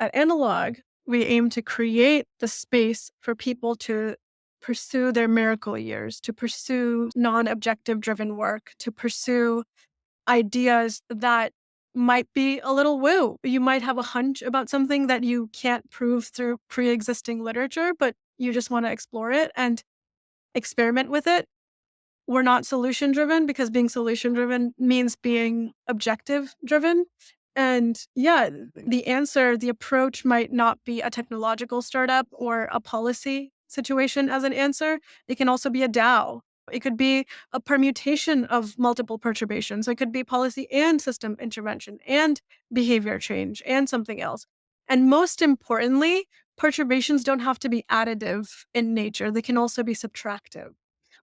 At Analog, we aim to create the space for people to pursue their miracle years, to pursue non-objective driven work, to pursue ideas that might be a little woo. You might have a hunch about something that you can't prove through pre-existing literature, but you just want to explore it and experiment with it. We're not solution driven because being solution driven means being objective driven. And yeah, the approach might not be a technological startup or a policy situation as an answer. It can also be a DAO. It could be a permutation of multiple perturbations. It could be policy and system intervention and behavior change and something else. And most importantly, perturbations don't have to be additive in nature. They can also be subtractive.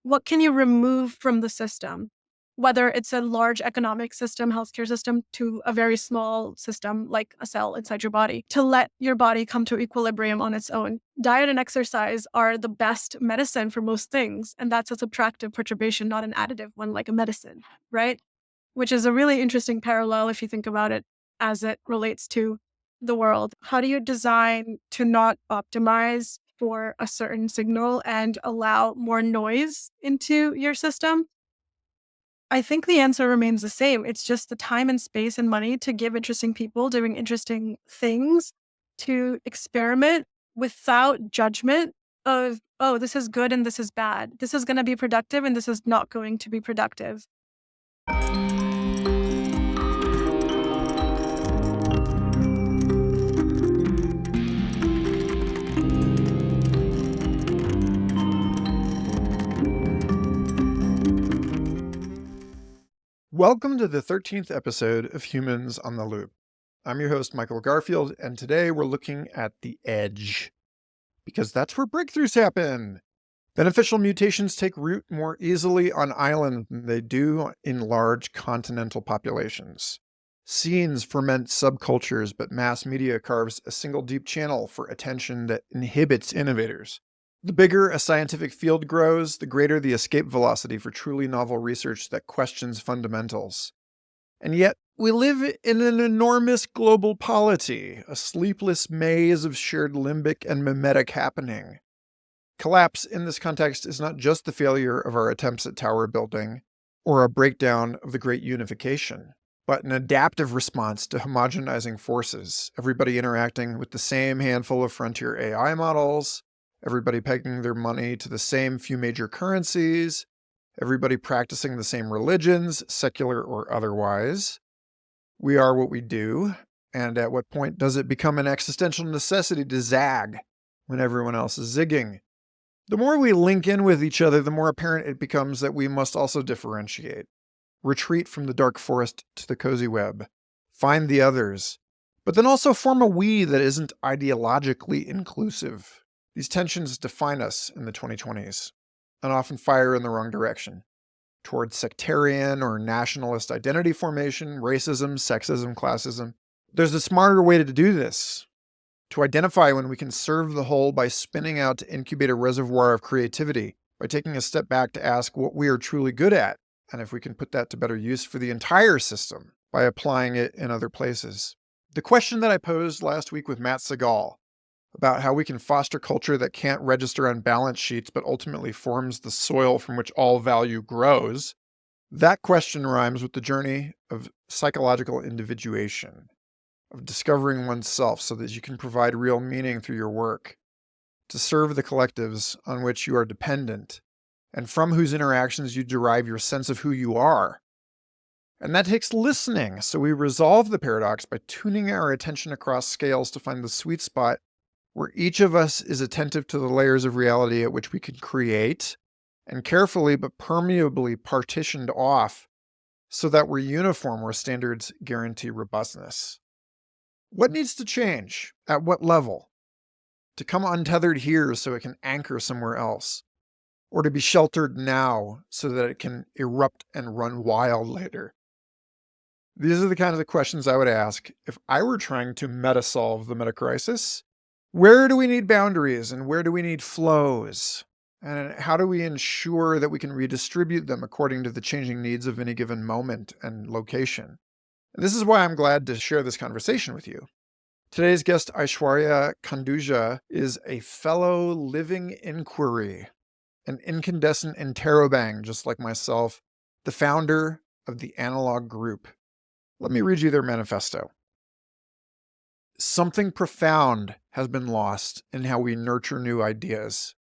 What can you remove from the system? Whether it's a large economic system, healthcare system, to a very small system like a cell inside your body, to let your body come to equilibrium on its own. Diet and exercise are the best medicine for most things, and that's a subtractive perturbation, not an additive one like a medicine, right? Which is a really interesting parallel if you think about it as it relates to the world. How do you design to not optimize for a certain signal and allow more noise into your system? I think the answer remains the same. It's just the time and space and money to give interesting people doing interesting things to experiment without judgment of, oh, this is good and this is bad. This is going to be productive and this is not going to be productive. Welcome to the 13th episode of Humans on the Loop. I'm your host, Michael Garfield, and today we're looking at the edge, because that's where breakthroughs happen. Beneficial mutations take root more easily on islands than they do in large continental populations. Scenes ferment subcultures, but mass media carves a single deep channel for attention that inhibits innovators. The bigger a scientific field grows, the greater the escape velocity for truly novel research that questions fundamentals. And yet, we live in an enormous global polity, a sleepless maze of shared limbic and mimetic happening. Collapse in this context is not just the failure of our attempts at tower building, or a breakdown of the Great Unification, but an adaptive response to homogenizing forces, everybody interacting with the same handful of frontier AI models, everybody pegging their money to the same few major currencies, everybody practicing the same religions, secular or otherwise. We are what we do, and at what point does it become an existential necessity to zag when everyone else is zigging? The more we link in with each other, the more apparent it becomes that we must also differentiate. Retreat from the dark forest to the cozy web. Find the others. But then also form a we that isn't ideologically inclusive. These tensions define us in the 2020s, and often fire in the wrong direction, towards sectarian or nationalist identity formation, racism, sexism, classism. There's a smarter way to do this, to identify when we can serve the whole by spinning out to incubate a reservoir of creativity, by taking a step back to ask what we are truly good at, and if we can put that to better use for the entire system by applying it in other places. The question that I posed last week with Matt Segal, about how we can foster culture that can't register on balance sheets but ultimately forms the soil from which all value grows, that question rhymes with the journey of psychological individuation, of discovering oneself so that you can provide real meaning through your work, to serve the collectives on which you are dependent, and from whose interactions you derive your sense of who you are. And that takes listening, so we resolve the paradox by tuning our attention across scales to find the sweet spot where each of us is attentive to the layers of reality at which we can create, and carefully but permeably partitioned off so that we're uniform where standards guarantee robustness. What needs to change? At what level? To come untethered here so it can anchor somewhere else? Or to be sheltered now so that it can erupt and run wild later? These are the kinds of questions I would ask if I were trying to meta-solve the meta-crisis. Where do we need boundaries and where do we need flows? And how do we ensure that we can redistribute them according to the changing needs of any given moment and location? And this is why I'm glad to share this conversation with you. Today's guest, Aishwarya Khanduja, is a fellow living inquiry, an incandescent interrobang, just like myself, the founder of the Analog Group. Let me read you their manifesto. Something profound has been lost in how we nurture new ideas.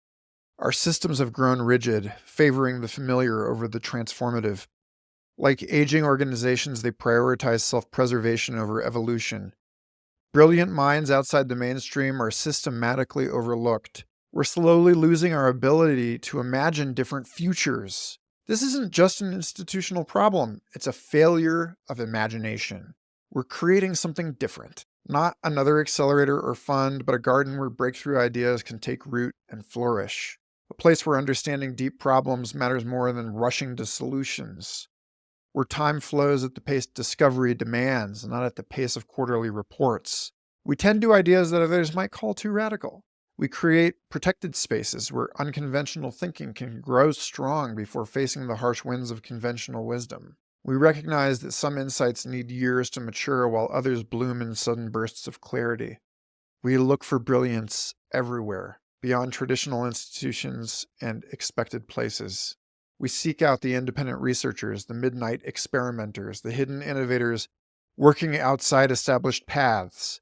Our systems have grown rigid, favoring the familiar over the transformative. Like aging organizations, they prioritize self-preservation over evolution. Brilliant minds outside the mainstream are systematically overlooked. We're slowly losing our ability to imagine different futures. This isn't just an institutional problem, it's a failure of imagination. We're creating something different. Not another accelerator or fund, but a garden where breakthrough ideas can take root and flourish. A place where understanding deep problems matters more than rushing to solutions. Where time flows at the pace discovery demands, not at the pace of quarterly reports. We tend to ideas that others might call too radical. We create protected spaces where unconventional thinking can grow strong before facing the harsh winds of conventional wisdom. We recognize that some insights need years to mature while others bloom in sudden bursts of clarity. We look for brilliance everywhere, beyond traditional institutions and expected places. We seek out the independent researchers, the midnight experimenters, the hidden innovators working outside established paths.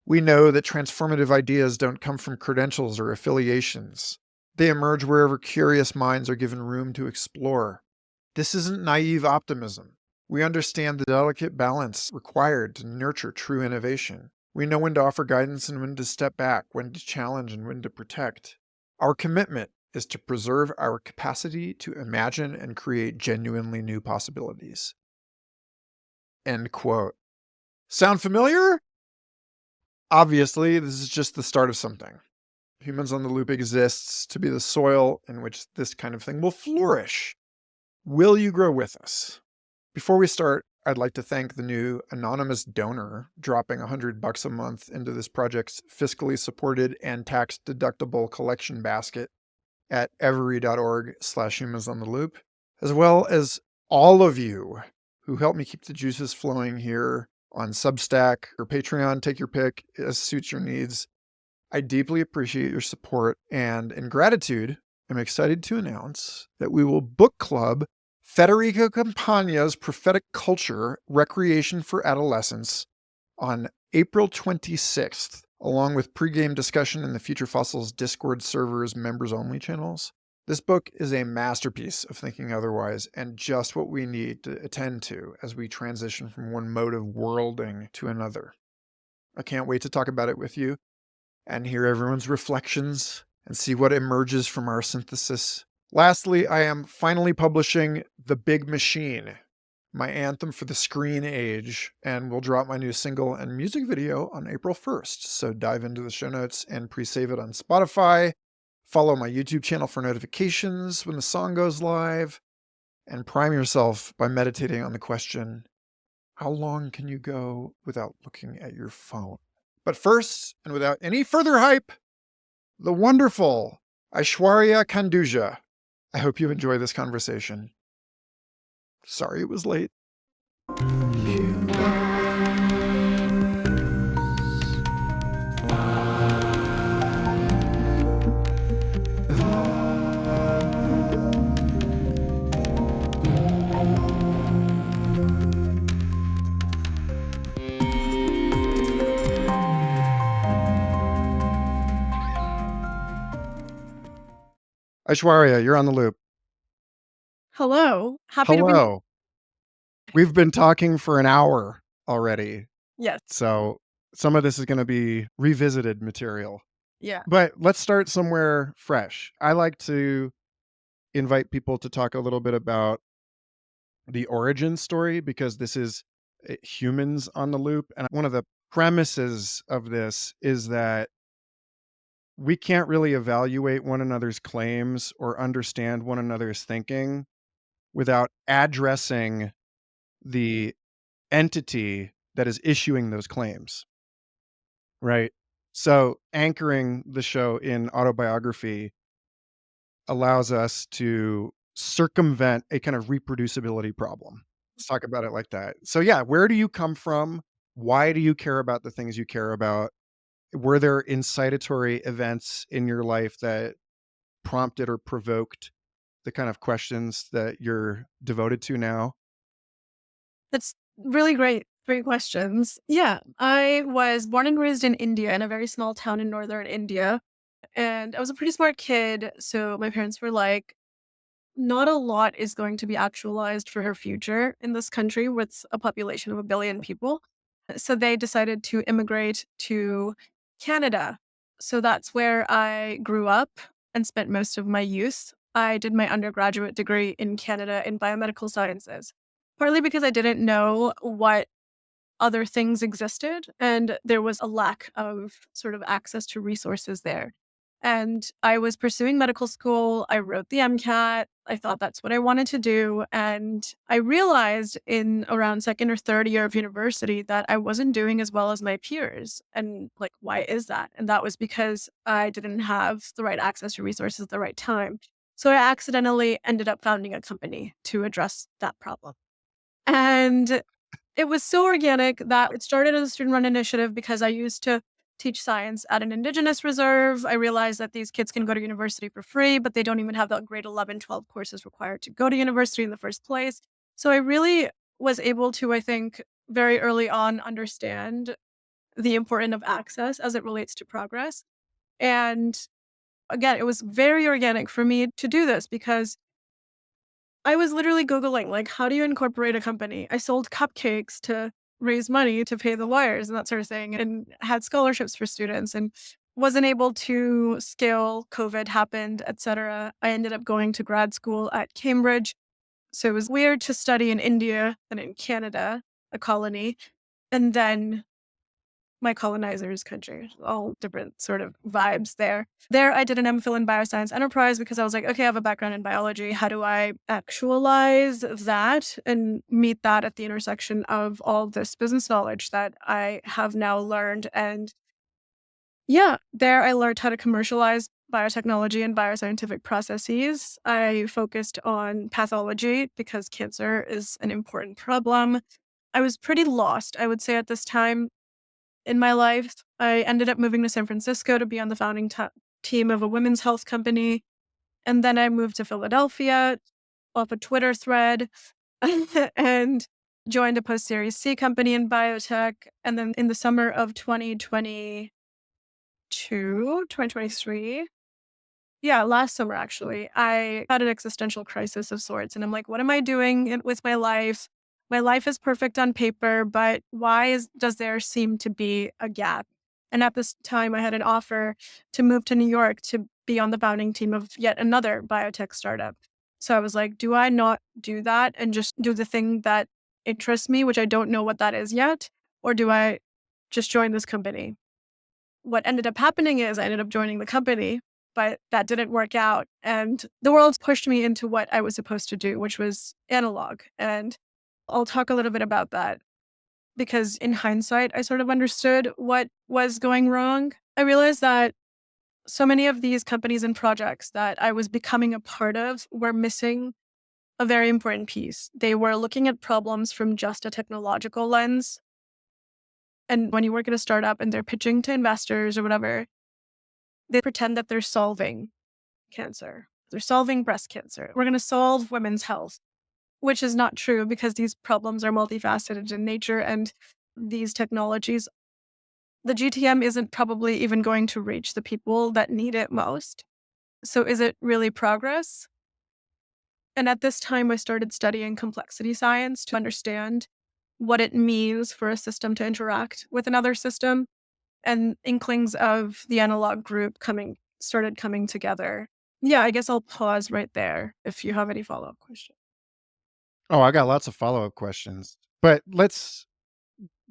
We know that transformative ideas don't come from credentials or affiliations. They emerge wherever curious minds are given room to explore. This isn't naive optimism. We understand the delicate balance required to nurture true innovation. We know when to offer guidance and when to step back, when to challenge and when to protect. Our commitment is to preserve our capacity to imagine and create genuinely new possibilities. End quote. Sound familiar? Obviously, this is just the start of something. Humans on the Loop exists to be the soil in which this kind of thing will flourish. Will you grow with us? Before we start, I'd like to thank the new anonymous donor dropping $100 a month into this project's fiscally supported and tax-deductible collection basket at every.org/humansontheloop, as well as all of you who help me keep the juices flowing here on Substack or Patreon. Take your pick as suits your needs. I deeply appreciate your support, and in gratitude, I'm excited to announce that we will book club Federico Campagna's Prophetic Culture, Recreation for Adolescence on April 26th, along with pregame discussion in the Future Fossils Discord server's members-only channels. This book is a masterpiece of thinking otherwise and just what we need to attend to as we transition from one mode of worlding to another. I can't wait to talk about it with you and hear everyone's reflections and see what emerges from our synthesis. Lastly, I am finally publishing The Big Machine, my anthem for the screen age, and will drop my new single and music video on April 1st. So dive into the show notes and pre-save it on Spotify. Follow my YouTube channel for notifications when the song goes live, and prime yourself by meditating on the question, how long can you go without looking at your phone? But first, and without any further hype, the wonderful Aishwarya Khanduja. I hope you enjoy this conversation. Sorry it was late. Aishwarya, you're on the loop. Hello. Happy to be Hello. We've been talking for an hour already, Yes. so some of this is going to be revisited material. Yeah. But let's start somewhere fresh. I like to invite people to talk a little bit about the origin story because this is humans on the loop. And one of the premises of this is that we can't really evaluate one another's claims or understand one another's thinking without addressing the entity that is issuing those claims. Right. So anchoring the show in autobiography allows us to circumvent a kind of reproducibility problem. Let's talk about it like that. So yeah, where do you come from? Why do you care about the things you care about? Were there incitatory events in your life that prompted or provoked the kind of questions that you're devoted to now? That's really great. Great questions. Yeah, I was born and raised in India, in a very small town in northern India. And I was a pretty smart kid. So my parents were like, not a lot is going to be actualized for her future in this country with a population of 1 billion people. So they decided to immigrate to Canada. So that's where I grew up and spent most of my youth. I did my undergraduate degree in Canada in biomedical sciences, partly because I didn't know what other things existed and there was a lack of sort of access to resources there. And I was pursuing medical school. I wrote the MCAT. I thought that's what I wanted to do. And I realized in around second or third year of university that I wasn't doing as well as my peers. And like, why is that? And that was because I didn't have the right access to resources at the right time. So I accidentally ended up founding a company to address that problem. And it was so organic that it started as a student-run initiative because I used to teach science at an indigenous reserve. I realized that these kids can go to university for free, but they don't even have the grade 11, 12 courses required to go to university in the first place. So I really was able to, I think, very early on understand the importance of access as it relates to progress. And again, it was very organic for me to do this because I was literally Googling, like, how do you incorporate a company? I sold cupcakes to raise money to pay the lawyers and that sort of thing, and had scholarships for students and wasn't able to scale. COVID happened, etc. I ended up going to grad school at Cambridge. So it was weird to study in India and in Canada, a colony, and then my colonizer's country, all different sort of vibes there. There, I did an MPhil in bioscience enterprise because I was like, okay, I have a background in biology. How do I actualize that and meet that at the intersection of all this business knowledge that I have now learned? And yeah, there I learned how to commercialize biotechnology and bioscientific processes. I focused on pathology because cancer is an important problem. I was pretty lost, I would say, at this time in my life. I ended up moving to San Francisco to be on the founding team of a women's health company. And then I moved to Philadelphia off a Twitter thread and joined a post Series C company in biotech. And then in the summer of 2023, yeah, last summer actually, I had an existential crisis of sorts. And I'm like, what am I doing with my life? My life is perfect on paper, but does there seem to be a gap? And at this time, I had an offer to move to New York to be on the founding team of yet another biotech startup. So I was like, do I not do that and just do the thing that interests me, which I don't know what that is yet? Or do I just join this company? What ended up happening is I ended up joining the company, but that didn't work out. And the world pushed me into what I was supposed to do, which was analog. And I'll talk a little bit about that because in hindsight, I sort of understood what was going wrong. I realized that so many of these companies and projects that I was becoming a part of were missing a very important piece. They were looking at problems from just a technological lens. And when you work at a startup and they're pitching to investors or whatever, they pretend that they're solving cancer. They're solving breast cancer. We're going to solve women's health, which is not true because these problems are multifaceted in nature and these technologies, the GTM isn't probably even going to reach the people that need it most. So is it really progress? And at this time, I started studying complexity science to understand what it means for a system to interact with another system, and inklings of the analog group started coming together. Yeah, I guess I'll pause right there if you have any follow-up questions. Oh, I got lots of follow-up questions, but let's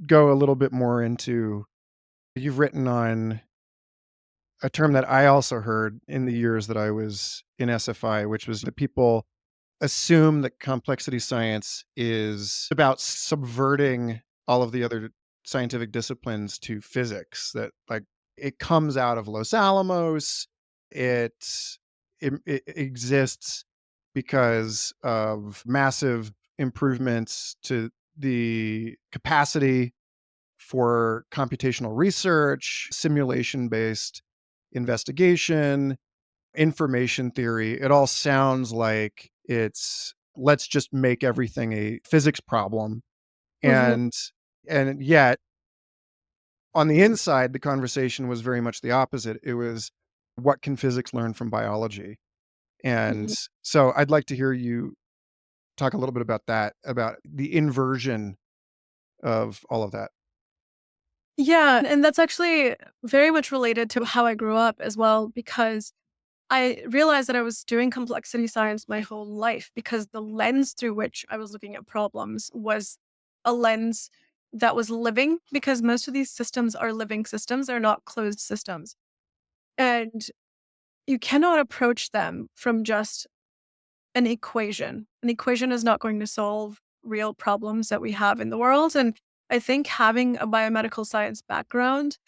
go a little bit more into you've written on a term that I also heard in the years that I was in SFI, which was that people assume that complexity science is about subverting all of the other scientific disciplines to physics, that like it comes out of Los Alamos, it it exists because of massive improvements to the capacity for computational research, simulation based investigation, information theory. It all sounds like it's let's just make everything a physics problem. Mhm. And yet on the inside, the conversation was very much the opposite. It was what can physics learn from biology? And Mhm. so I'd like to hear you talk a little bit about that, about the inversion of all of that. Yeah, and that's actually very much related to how I grew up as well, because I realized that I was doing complexity science my whole life because the lens through which I was looking at problems was a lens that was living, because most of these systems are living systems, they're not closed systems. And you cannot approach them from just an equation. An equation is not going to solve real problems that we have in the world. And I think having a biomedical science background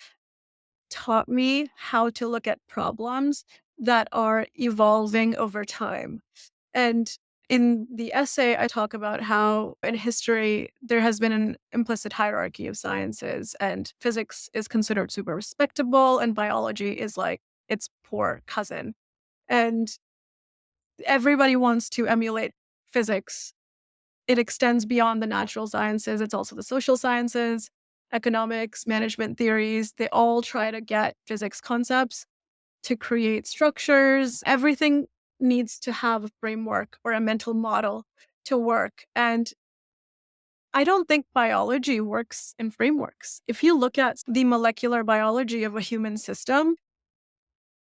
taught me how to look at problems that are evolving over time. And in the essay, I talk about how in history there has been an implicit hierarchy of sciences, and physics is considered super respectable, and biology is like its poor cousin. And everybody wants to emulate physics. It extends beyond the natural sciences, it's also the social sciences, economics, management theories. They all try to get physics concepts to create structures. Everything needs to have a framework or a mental model to work. And I don't think biology works in frameworks. If you look at the molecular biology of a human system,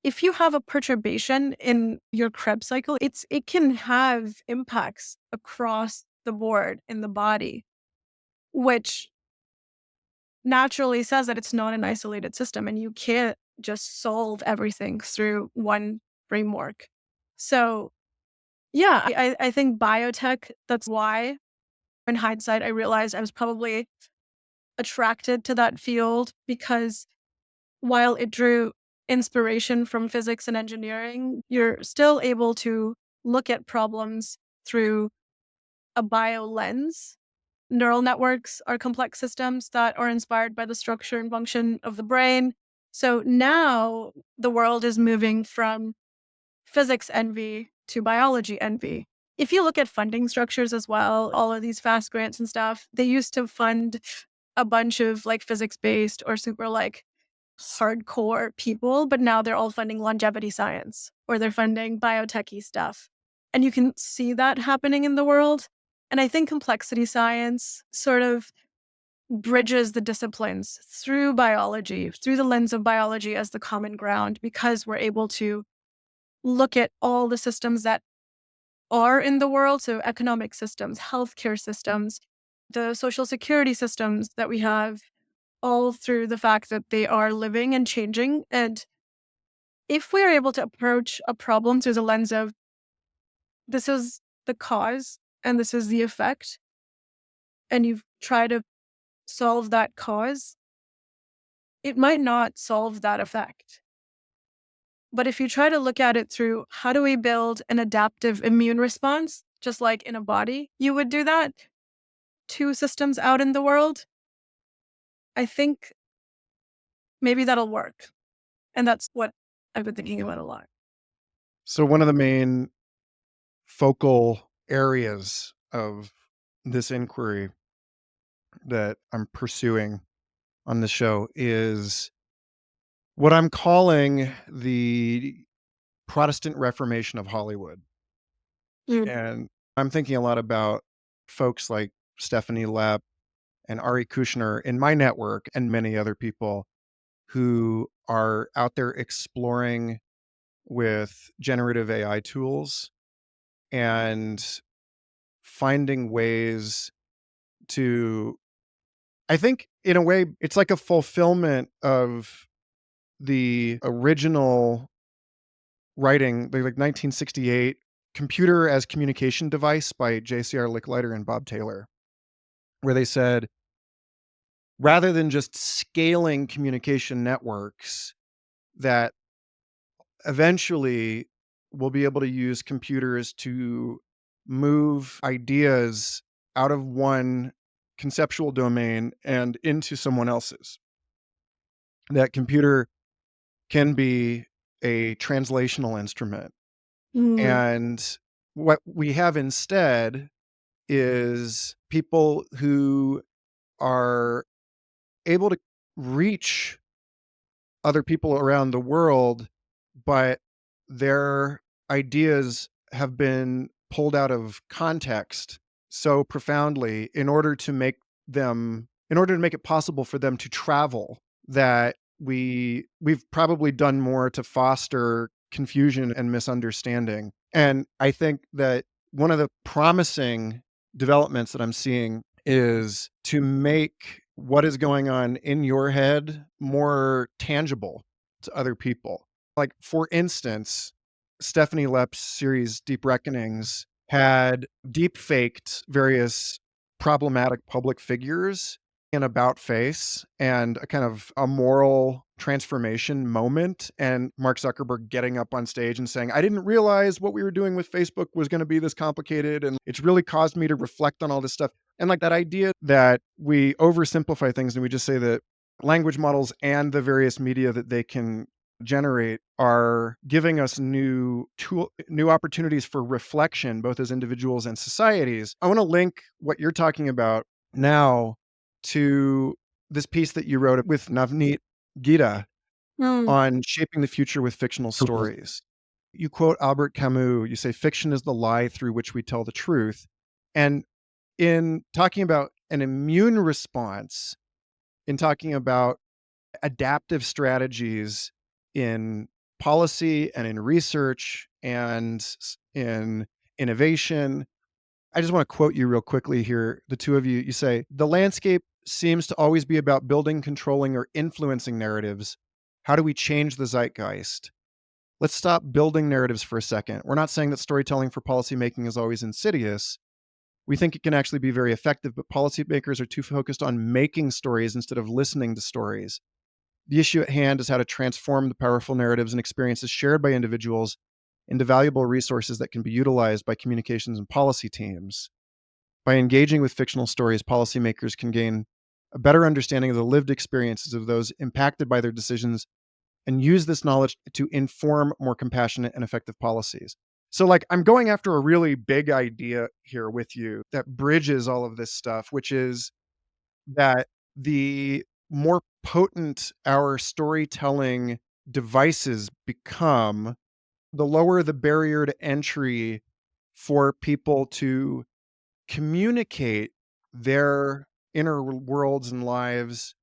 if you have a perturbation in your Krebs cycle, it can have impacts across the board in the body, which naturally says that it's not an isolated system and you can't just solve everything through one framework. So, yeah, I think biotech, that's why in hindsight, I realized I was probably attracted to that field because while it drew inspiration from physics and engineering, you're still able to look at problems through a bio lens. Neural networks are complex systems that are inspired by the structure and function of the brain. So now the world is moving from physics envy to biology envy. If you look at funding structures as well, all of these fast grants and stuff, they used to fund a bunch of like physics based or super like hardcore people, but now they're all funding longevity science or they're funding biotechy stuff. And you can see that happening in the world. And I think complexity science sort of bridges the disciplines through biology, through the lens of biology as the common ground, because we're able to look at all the systems that are in the world. So, economic systems, healthcare systems, the social security systems that we have, all through the fact that they are living and changing. And if we are able to approach a problem through the lens of this is the cause and this is the effect, and you try to solve that cause, it might not solve that effect. But if you try to look at it through how do we build an adaptive immune response, just like in a body, you would do that to systems out in the world, I think maybe that'll work. And that's what I've been thinking about a lot. So one of the main focal areas of this inquiry that I'm pursuing on the show is what I'm calling the Protestant Reformation of Hollywood. Mm. And I'm thinking a lot about folks like Stephanie Lepp and Ari Kushner in my network and many other people who are out there exploring with generative AI tools and finding ways to, I think in a way, it's like a fulfillment of the original writing, like 1968 Computer as Communication Device by JCR Licklider and Bob Taylor, where they said, rather than just scaling communication networks, that eventually we'll be able to use computers to move ideas out of one conceptual domain and into someone else's. That computer can be a translational instrument. Mm. And what we have instead is people who are able to reach other people around the world, but their ideas have been pulled out of context so profoundly in order to make it possible for them to travel, that we've probably done more to foster confusion and misunderstanding. And I think that one of the promising developments that I'm seeing is to make what is going on in your head more tangible to other people. Like, for instance, Stephanie Lepp's series Deep Reckonings had deep faked various problematic public figures in about face and a kind of a moral transformation moment, and Mark Zuckerberg getting up on stage and saying, "I didn't realize what we were doing with Facebook was gonna be this complicated, and it's really caused me to reflect on all this stuff." And, like, that idea that we oversimplify things and we just say that language models and the various media that they can generate are giving us new opportunities for reflection, both as individuals and societies. I wanna link what you're talking about now to this piece that you wrote with Navneet Gita Mm. on shaping the future with fictional stories. You quote Albert Camus, you say, "Fiction is the lie through which we tell the truth." And in talking about an immune response, in talking about adaptive strategies in policy and in research and in innovation, I just want to quote you real quickly here, the two of you. You say, "The landscape seems to always be about building, controlling, or influencing narratives. How do we change the zeitgeist? Let's stop building narratives for a second. We're not saying that storytelling for policymaking is always insidious. We think it can actually be very effective, but policymakers are too focused on making stories instead of listening to stories. The issue at hand is how to transform the powerful narratives and experiences shared by individuals into valuable resources that can be utilized by communications and policy teams. By engaging with fictional stories, policymakers can gain a better understanding of the lived experiences of those impacted by their decisions and use this knowledge to inform more compassionate and effective policies." So, like, I'm going after a really big idea here with you that bridges all of this stuff, which is that the more potent our storytelling devices become, the lower the barrier to entry for people to communicate their inner worlds and lives,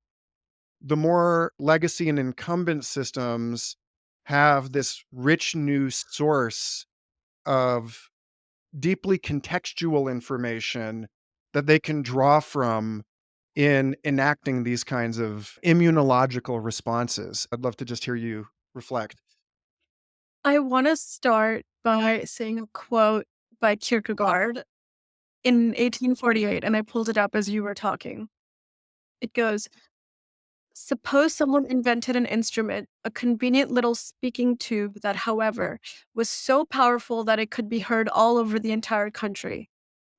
the more legacy and incumbent systems have this rich new source of deeply contextual information that they can draw from in enacting these kinds of immunological responses. I'd love to just hear you reflect. I want to start by saying a quote by Kierkegaard in 1848, and I pulled it up as you were talking. It goes, "Suppose someone invented an instrument, a convenient little speaking tube that, however, was so powerful that it could be heard all over the entire country.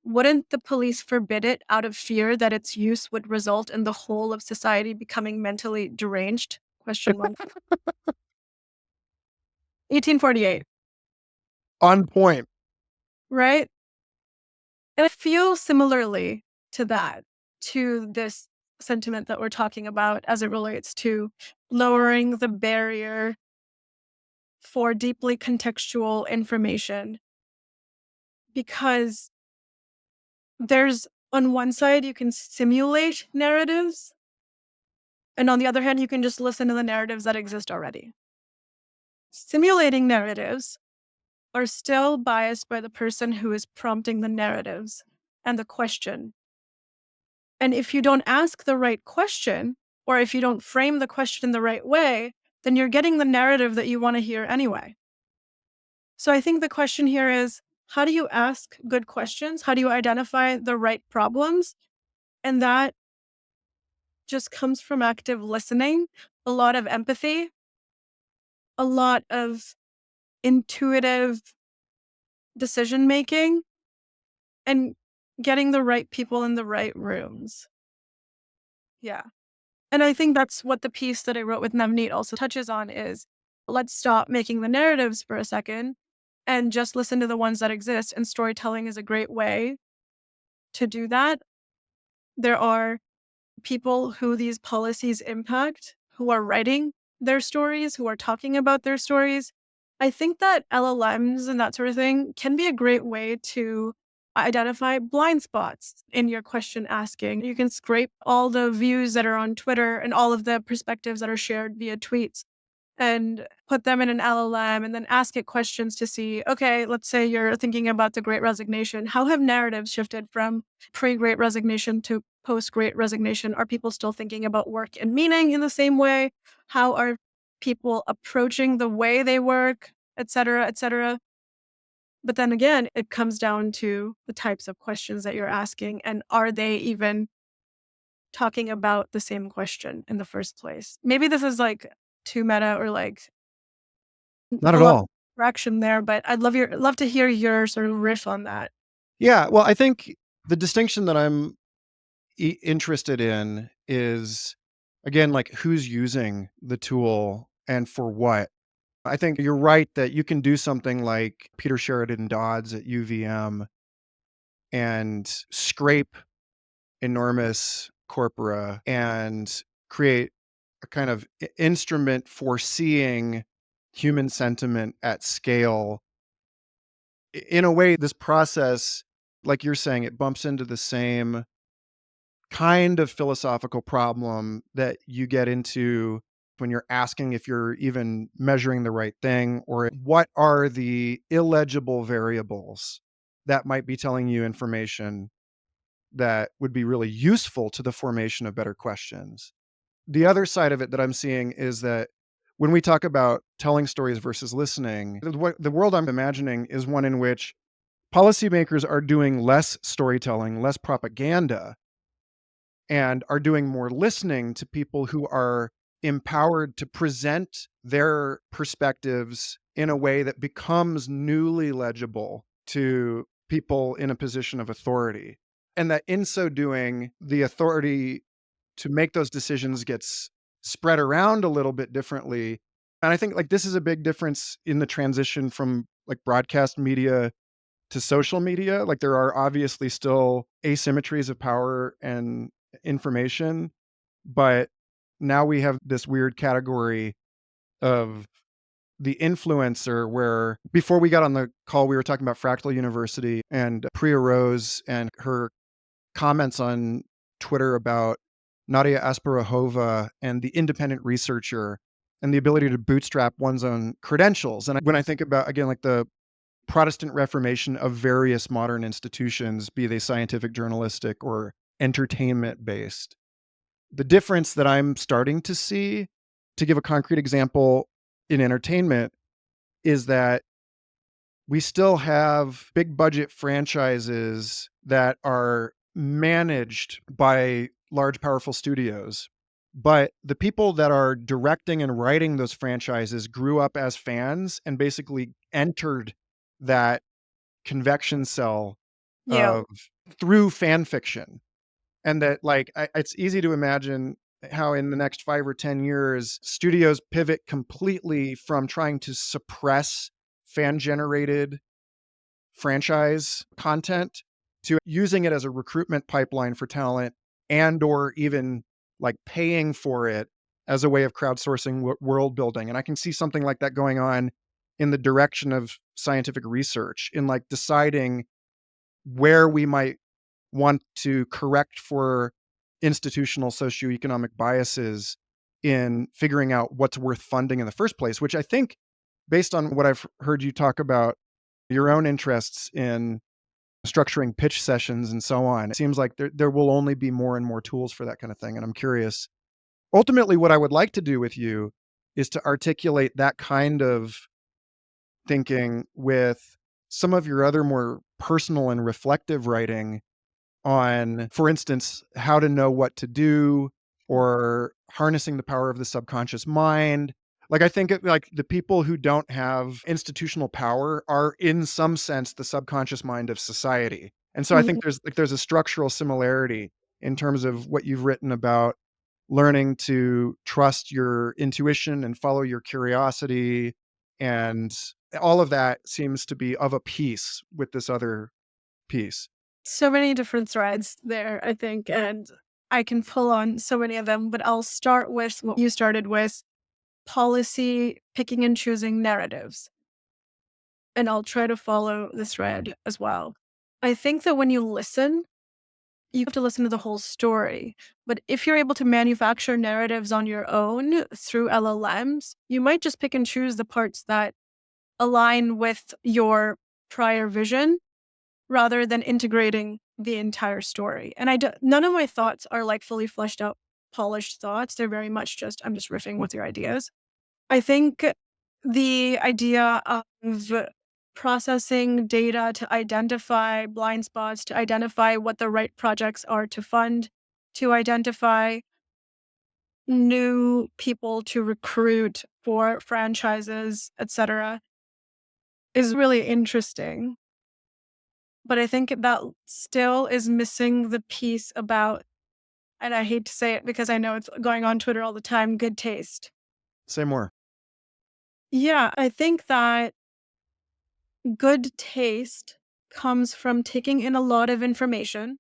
Wouldn't the police forbid it out of fear that its use would result in the whole of society becoming mentally deranged?" Question mark. 1848, On point. right? And I feel similarly to that, to this sentiment that we're talking about as it relates to lowering the barrier for deeply contextual information. Because there's, on one side, you can simulate narratives, and on the other hand, you can just listen to the narratives that exist already. Simulating narratives are still biased by the person who is prompting the narratives and the question. And if you don't ask the right question, or if you don't frame the question the right way, then you're getting the narrative that you want to hear anyway. So I think the question here is, how do you ask good questions? How do you identify the right problems? And that just comes from active listening, a lot of empathy, a lot of intuitive decision making, and getting the right people in the right rooms. Yeah. And I think that's what the piece that I wrote with Navneet also touches on is let's stop making the narratives for a second and just listen to the ones that exist. And storytelling is a great way to do that. There are people who these policies impact who are writing their stories, who are talking about their stories. I think that LLMs and that sort of thing can be a great way to identify blind spots in your question asking. You can scrape all the views that are on Twitter and all of the perspectives that are shared via tweets and put them in an LLM and then ask it questions to see, okay, let's say you're thinking about the Great Resignation. How have narratives shifted from pre Great Resignation to post Great Resignation? Are people still thinking about work and meaning in the same way? How are people approaching the way they work, et cetera, et cetera? But then again, it comes down to the types of questions that you're asking and are they even talking about the same question in the first place? Maybe this is like too meta or like Not a at lot of all. direction there, but I'd love to hear your sort of riff on that. Yeah, well, I think the distinction that I'm interested in is, again, like who's using the tool and for what. I think you're right that you can do something like Peter Sheridan Dodds at UVM and scrape enormous corpora and create a kind of instrument for seeing human sentiment at scale. In a way, this process, like you're saying, it bumps into the same kind of philosophical problem that you get into when you're asking if you're even measuring the right thing, or what are the illegible variables that might be telling you information that would be really useful to the formation of better questions. The other side of it that I'm seeing is that when we talk about telling stories versus listening, the world I'm imagining is one in which policymakers are doing less storytelling, less propaganda, and are doing more listening to people who are empowered to present their perspectives in a way that becomes newly legible to people in a position of authority. And that in so doing, the authority to make those decisions gets spread around a little bit differently. And I think like this is a big difference in the transition from like broadcast media to social media. Like there are obviously still asymmetries of power and information, but now we have this weird category of the influencer where before we got on the call, we were talking about Fractal University and Priya Rose and her comments on Twitter about Nadia Asparahova and the independent researcher and the ability to bootstrap one's own credentials. And when I think about, again, like the Protestant Reformation of various modern institutions, be they scientific, journalistic, or entertainment based. The difference that I'm starting to see, to give a concrete example in entertainment, is that we still have big budget franchises that are managed by large, powerful studios. But the people that are directing and writing those franchises grew up as fans and basically entered that convection cell Yeah. of through fan fiction. And that like it's easy to imagine how in the next 5 or 10 years studios pivot completely from trying to suppress fan generated franchise content to using it as a recruitment pipeline for talent and or even like paying for it as a way of crowdsourcing world building. And I can see something like that going on in the direction of scientific research in like deciding where we might want to correct for institutional socioeconomic biases in figuring out what's worth funding in the first place, which I think, based on what I've heard you talk about, your own interests in structuring pitch sessions and so on, it seems like there will only be more and more tools for that kind of thing. And I'm curious, ultimately, what I would like to do with you is to articulate that kind of thinking with some of your other more personal and reflective writing on, for instance, how to know what to do or harnessing the power of the subconscious mind. Like I think like the people who don't have institutional power are in some sense the subconscious mind of society. And so I think Mhm. there's a structural similarity in terms of what you've written about learning to trust your intuition and follow your curiosity, and all of that seems to be of a piece with this other piece. So many different threads there, I think, and I can pull on so many of them, but I'll start with what you started with, policy, picking and choosing narratives. And I'll try to follow this thread as well. I think that when you listen, you have to listen to the whole story. But if you're able to manufacture narratives on your own through LLMs, you might just pick and choose the parts that align with your prior vision rather than integrating the entire story. And none of my thoughts are like fully fleshed out, polished thoughts. They're very much just, I'm just riffing with your ideas. I think the idea of processing data to identify blind spots, to identify what the right projects are to fund, to identify new people to recruit for franchises, etc., is really interesting. But I think that still is missing the piece about, and I hate to say it because I know it's going on Twitter all the time, good taste. Say more. Yeah, I think that good taste comes from taking in a lot of information,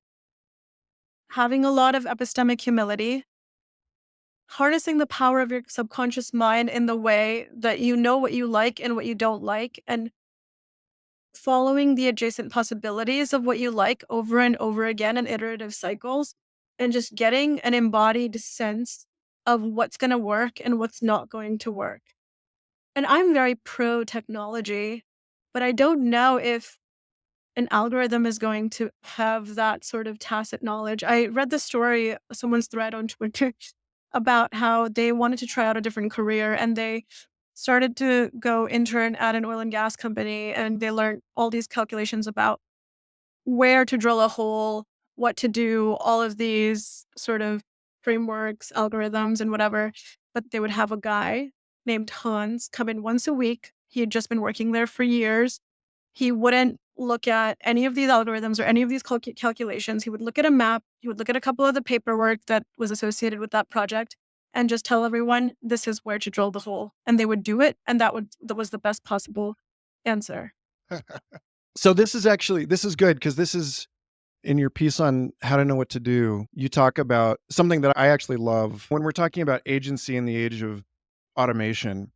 having a lot of epistemic humility, harnessing the power of your subconscious mind in the way that you know what you like and what you don't like, and following the adjacent possibilities of what you like over and over again in iterative cycles, and just getting an embodied sense of what's going to work and what's not going to work. And I'm very pro technology, but I don't know if an algorithm is going to have that sort of tacit knowledge. I read the story, someone's thread on Twitter about how they wanted to try out a different career and they started to go intern at an oil and gas company and they learned all these calculations about where to drill a hole, what to do, all of these sort of frameworks, algorithms, and whatever. But they would have a guy named Hans come in once a week. He had just been working there for years. He wouldn't look at any of these algorithms or any of these calculations. He would look at a map. He would look at a couple of the paperwork that was associated with that project and just tell everyone, this is where to drill the hole. And they would do it. And that was the best possible answer. So this is good because this is in your piece on how to know what to do. You talk about something that I actually love when we're talking about agency in the age of automation.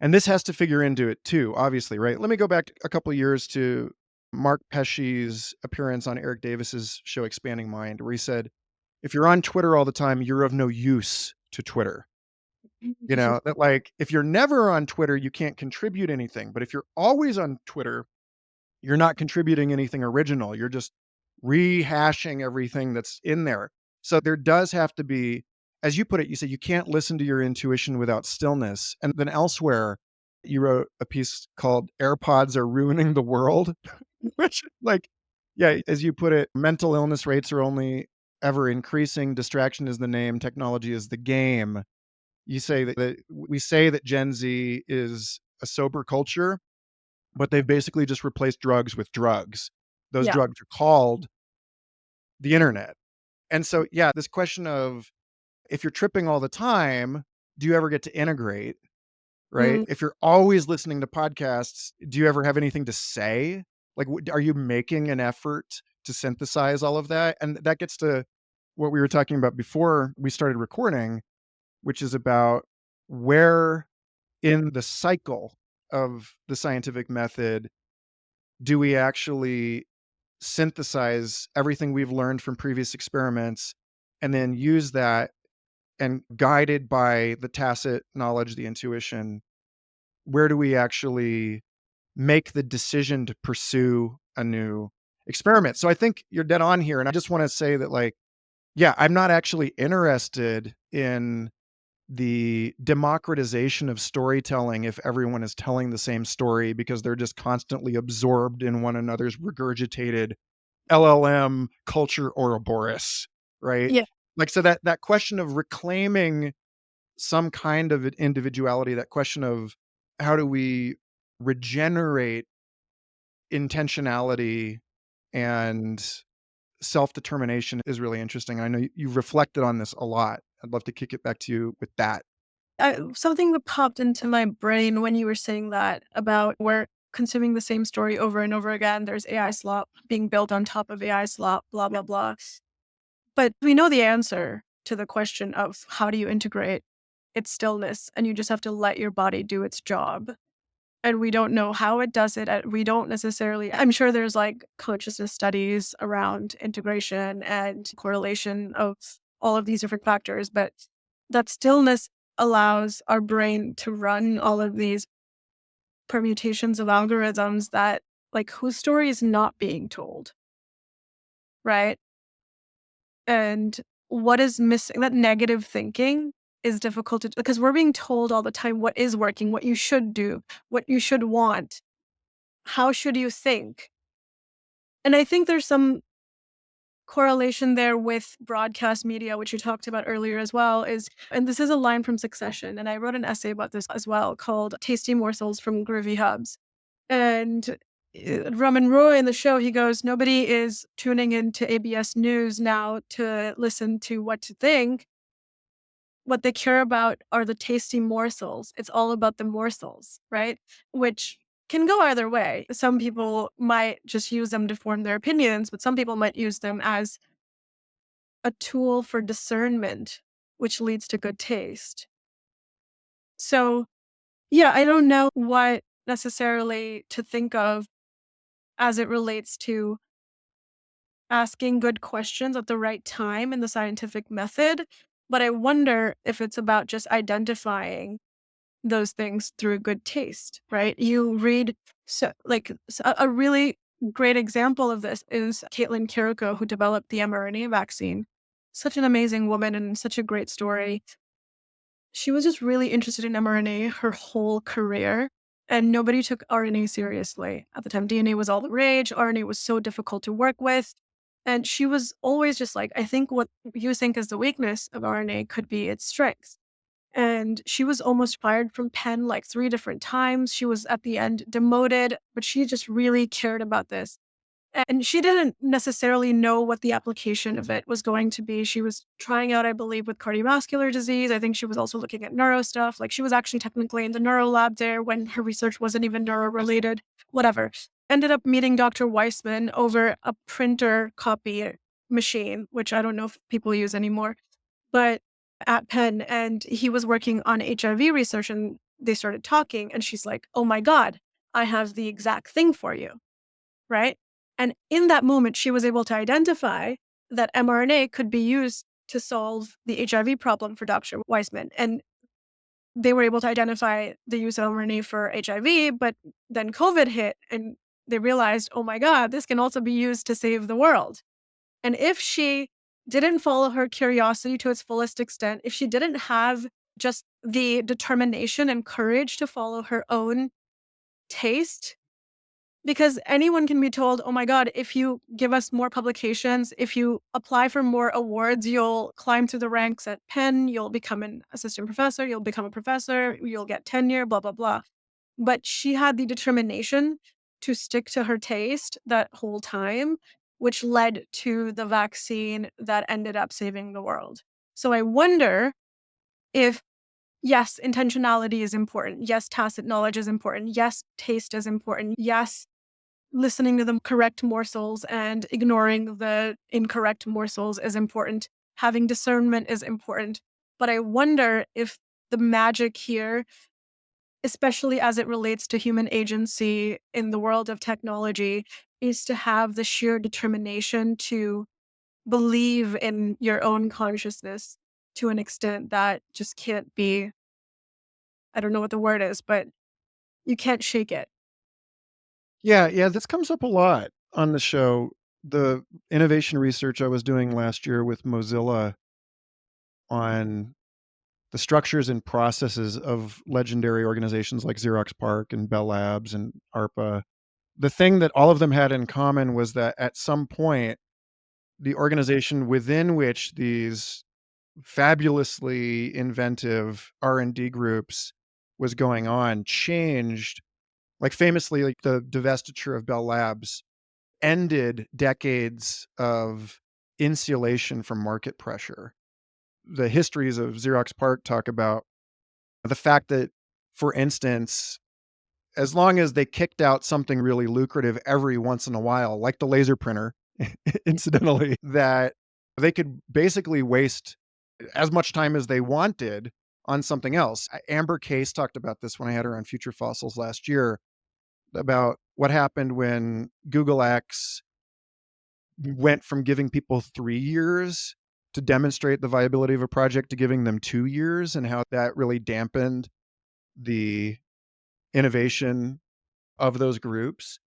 And this has to figure into it too, obviously, right? Let me go back a couple of years to Mark Pesce's appearance on Eric Davis's show Expanding Mind, where he said, if you're on Twitter all the time, you're of no use to Twitter. You know, that like if you're never on Twitter, you can't contribute anything. But if you're always on Twitter, you're not contributing anything original. You're just rehashing everything that's in there. So there does have to be, as you put it, you say you can't listen to your intuition without stillness. And then elsewhere, you wrote a piece called AirPods Are Ruining the World, which, like, yeah, as you put it, mental illness rates are only ever increasing. Distraction is the name, technology is the game. You say that we say that Gen Z is a sober culture, but they've basically just replaced drugs with drugs. Those Yeah. drugs are called the internet. And so, yeah, this question of if you're tripping all the time, do you ever get to integrate? Right? Mm, If you're always listening to podcasts, do you ever have anything to say? Like, are you making an effort to synthesize all of that? And that gets to what we were talking about before we started recording, which is about where in the cycle of the scientific method do we actually synthesize everything we've learned from previous experiments and then use that, and guided by the tacit knowledge, the intuition, where do we actually make the decision to pursue a new experiment? So I think you're dead on here. And I just want to say that, like, yeah, I'm not actually interested in the democratization of storytelling if everyone is telling the same story because they're just constantly absorbed in one another's regurgitated LLM culture Ouroboros, right? yeah. Like, so that question of reclaiming some kind of individuality, that question of how do we regenerate intentionality and self-determination is really interesting. I know you've reflected on this a lot. I'd love to kick it back to you with that. Something that popped into my brain when you were saying that about we're consuming the same story over and over again. There's AI slop being built on top of AI slop, blah, blah, blah. But we know the answer to the question of how do you integrate its stillness, and you just have to let your body do its job. And we don't know how it does it. We don't necessarily, I'm sure there's like consciousness studies around integration and correlation of all of these different factors, but that stillness allows our brain to run all of these permutations of algorithms that, like, whose story is not being told, right? And what is missing, that negative thinking is difficult to, because we're being told all the time what is working, what you should do, what you should want, how should you think. And I think there's some correlation there with broadcast media, which you talked about earlier as well, is, and this is a line from Succession, and I wrote an essay about this as well called Tasty Morsels from Groovy Hubs. And Raman Roy in the show, he goes, nobody is tuning into ABS News now to listen to what to think. What they care about are the tasty morsels. It's all about the morsels, right? Which can go either way. Some people might just use them to form their opinions, but some people might use them as a tool for discernment, which leads to good taste. So, yeah, I don't know what necessarily to think of as it relates to asking good questions at the right time in the scientific method, but I wonder if it's about just identifying those things through good taste, right? You read, so like a really great example of this is Caitlin Carrico, who developed the mRNA vaccine. Such an amazing woman and such a great story. She was just really interested in mRNA her whole career, and nobody took RNA seriously. At the time, DNA was all the rage, RNA was so difficult to work with. And she was always just like, I think what you think is the weakness of RNA could be its strength. And she was almost fired from Penn like 3 different times. She was at the end demoted, but she just really cared about this. And she didn't necessarily know what the application of it was going to be. She was trying out, I believe, with cardiovascular disease. I think she was also looking at neuro stuff. Like, she was actually technically in the neuro lab there when her research wasn't even neuro related, whatever. Ended up meeting Dr. Weissman over a printer copy machine, which I don't know if people use anymore, but at Penn. And he was working on HIV research, and they started talking. And she's like, oh my God, I have the exact thing for you. Right. And in that moment, she was able to identify that mRNA could be used to solve the HIV problem for Dr. Weissman. And they were able to identify the use of mRNA for HIV, but then COVID hit and they realized, oh my God, this can also be used to save the world. And if she didn't follow her curiosity to its fullest extent, if she didn't have just the determination and courage to follow her own taste, because anyone can be told, oh my God, if you give us more publications, if you apply for more awards, you'll climb through the ranks at Penn, you'll become an assistant professor, you'll become a professor, you'll get tenure, blah, blah, blah. But she had the determination to stick to her taste that whole time, which led to the vaccine that ended up saving the world. So I wonder if, yes, intentionality is important. Yes, tacit knowledge is important. Yes, taste is important. Yes, listening to the correct morsels and ignoring the incorrect morsels is important. Having discernment is important. But I wonder if the magic here, especially as it relates to human agency in the world of technology, is to have the sheer determination to believe in your own consciousness to an extent that just can't be, I don't know what the word is, but you can't shake it. Yeah, yeah, this comes up a lot on the show. The innovation research I was doing last year with Mozilla on the structures and processes of legendary organizations like Xerox PARC and Bell Labs and ARPA. The thing that all of them had in common was that at some point, the organization within which these fabulously inventive R&D groups was going on changed, like famously, like the divestiture of Bell Labs ended decades of insulation from market pressure. The histories of Xerox PARC talk about the fact that, for instance, as long as they kicked out something really lucrative every once in a while, like the laser printer, incidentally, that they could basically waste as much time as they wanted on something else. Amber Case talked about this when I had her on Future Fossils last year about what happened when Google X went from giving people 3 years to demonstrate the viability of a project to giving them 2 years, and how that really dampened the innovation of those groups.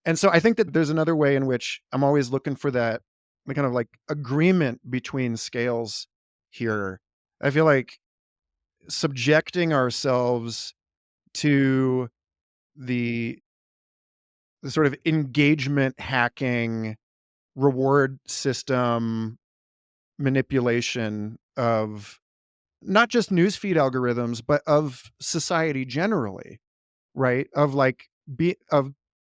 And so I think that there's another way in which I'm always looking for that, the kind of like agreement between scales here. I feel like subjecting ourselves to the the sort of engagement hacking reward system manipulation of not just newsfeed algorithms, but of society generally, right? Of like of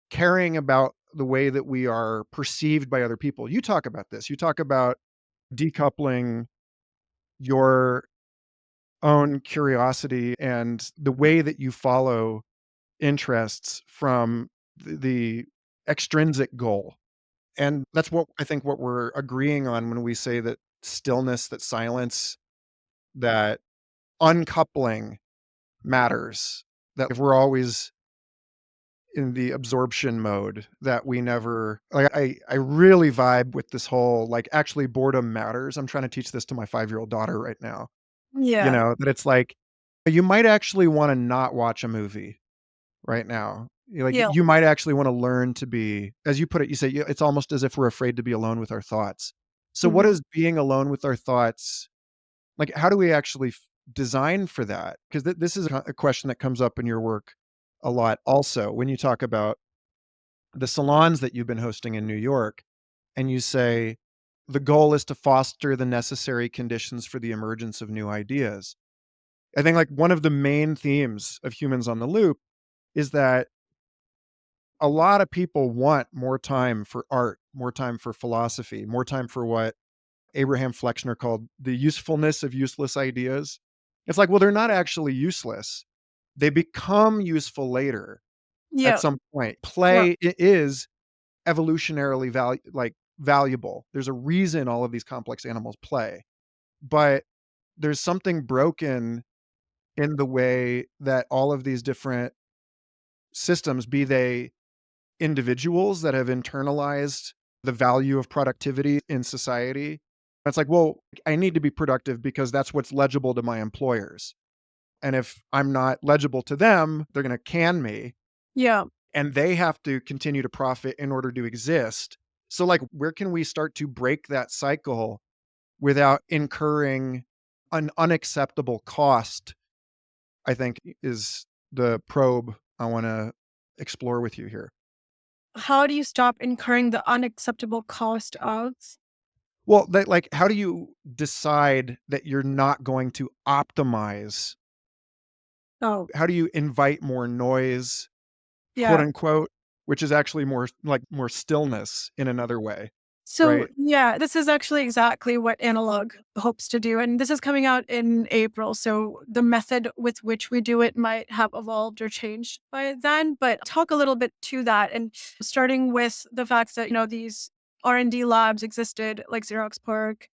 caring about the way that we are perceived by other people. You talk about this. You talk about decoupling your own curiosity and the way that you follow interests from the extrinsic goal. And that's what I think what we're agreeing on when we say that stillness, that silence, that uncoupling matters. That if we're always in the absorption mode, that we never like I really vibe with this whole, like, actually boredom matters. I'm trying to teach this to my 5-year-old daughter right now, Yeah. that it's like, you might actually wanna not watch a movie right now. Yeah. You might actually wanna learn to be, as you put it, you say, "Yeah, it's almost as if we're afraid to be alone with our thoughts." So what Mhm. is being alone with our thoughts like, how do we actually design for that? Because this is a question that comes up in your work a lot also when you talk about the salons that you've been hosting in New York, and you say, "The goal is to foster the necessary conditions for the emergence of new ideas." I think, like, one of the main themes of Humans on the Loop is that a lot of people want more time for art, more time for philosophy, more time for what Abraham Flexner called the usefulness of useless ideas. It's like, well, they're not actually useless. They become useful later at Yeah. some point. Yeah. Is evolutionarily valuable. There's a reason all of these complex animals play, but there's something broken in the way that all of these different systems, be they individuals that have internalized the value of productivity in society. It's like, well, I need to be productive because that's what's legible to my employers. And if I'm not legible to them, they're going to can me, Yeah. and they have to continue to profit in order to exist. So, like, where can we start to break that cycle without incurring an unacceptable cost? I think is the probe I want to explore with you here. How do you stop incurring the unacceptable cost of? Well, that like, how do you decide that you're not going to optimize? Oh, How do you invite more noise, quote yeah. unquote, which is actually more like more stillness in another way, So, right? yeah, this is actually exactly what Analog hopes to do. And this is coming out in April. So the method with which we do it might have evolved or changed by then. But talk a little bit to that. And starting with the fact that, these R&D labs existed like Xerox Park,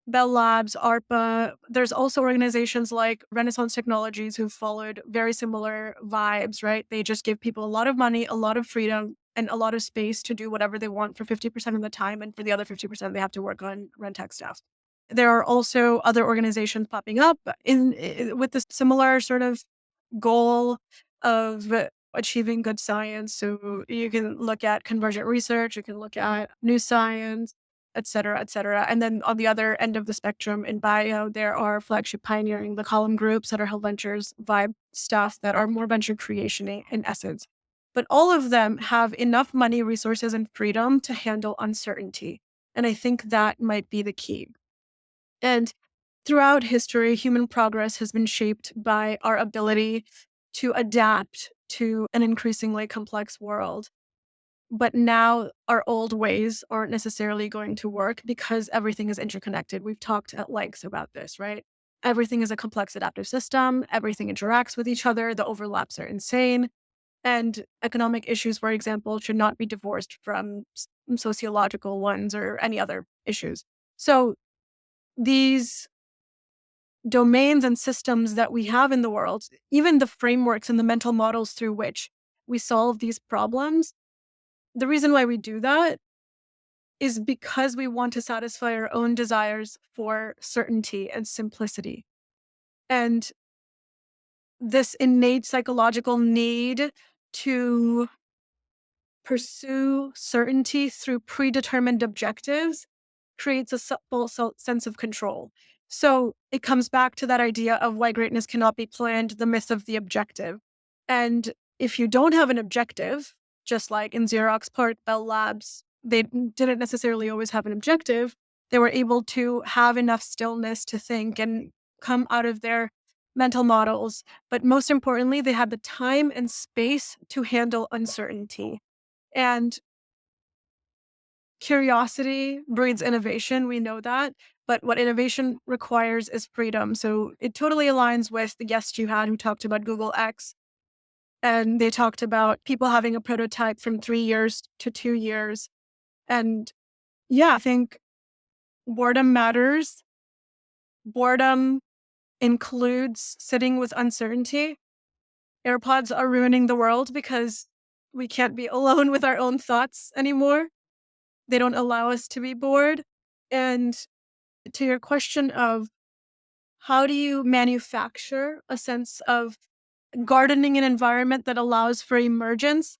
Bell Labs, ARPA. There's also organizations like Renaissance Technologies who've followed very similar vibes, right? They just give people a lot of money, a lot of freedom, and a lot of space to do whatever they want for 50% of the time. And for the other 50%, they have to work on rent tech stuff. There are also other organizations popping up with the similar sort of goal of achieving good science. So you can look at convergent research, you can look at new science, et cetera, et cetera. And then on the other end of the spectrum in bio, there are flagship pioneering, the column groups that are Hill Ventures vibe stuff that are more venture creation in essence. But all of them have enough money, resources, and freedom to handle uncertainty. And I think that might be the key. And throughout history, human progress has been shaped by our ability to adapt to an increasingly complex world. But now our old ways aren't necessarily going to work because everything is interconnected. We've talked at length about this, right? Everything is a complex adaptive system. Everything interacts with each other. The overlaps are insane. And economic issues, for example, should not be divorced from sociological ones or any other issues. So these domains and systems that we have in the world, even the frameworks and the mental models through which we solve these problems, the reason why we do that is because we want to satisfy our own desires for certainty and simplicity. And this innate psychological need to pursue certainty through predetermined objectives creates a false sense of control. So it comes back to that idea of why greatness cannot be planned, the myth of the objective. And if you don't have an objective, just like in Xerox PARC, Bell Labs, they didn't necessarily always have an objective. They were able to have enough stillness to think and come out of their mental models. But most importantly, they had the time and space to handle uncertainty. And curiosity breeds innovation. We know that. But what innovation requires is freedom. So it totally aligns with the guest you had who talked about Google X. And they talked about people having a prototype from 3 years to 2 years. And yeah, I think boredom matters. Boredom includes sitting with uncertainty. AirPods are ruining the world because we can't be alone with our own thoughts anymore. They don't allow us to be bored. And to your question of how do you manufacture a sense of gardening an environment that allows for emergence,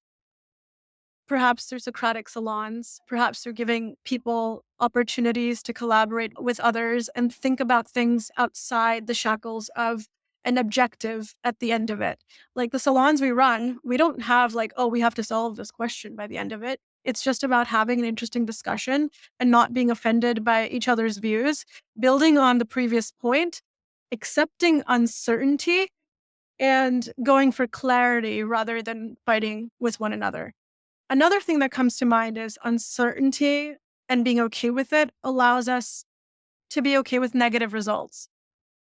perhaps through Socratic salons, perhaps through giving people opportunities to collaborate with others and think about things outside the shackles of an objective at the end of it. Like the salons we run, we don't have like, oh, we have to solve this question by the end of it. It's just about having an interesting discussion and not being offended by each other's views, building on the previous point, accepting uncertainty, and going for clarity rather than fighting with one another. Another thing that comes to mind is uncertainty and being okay with it allows us to be okay with negative results.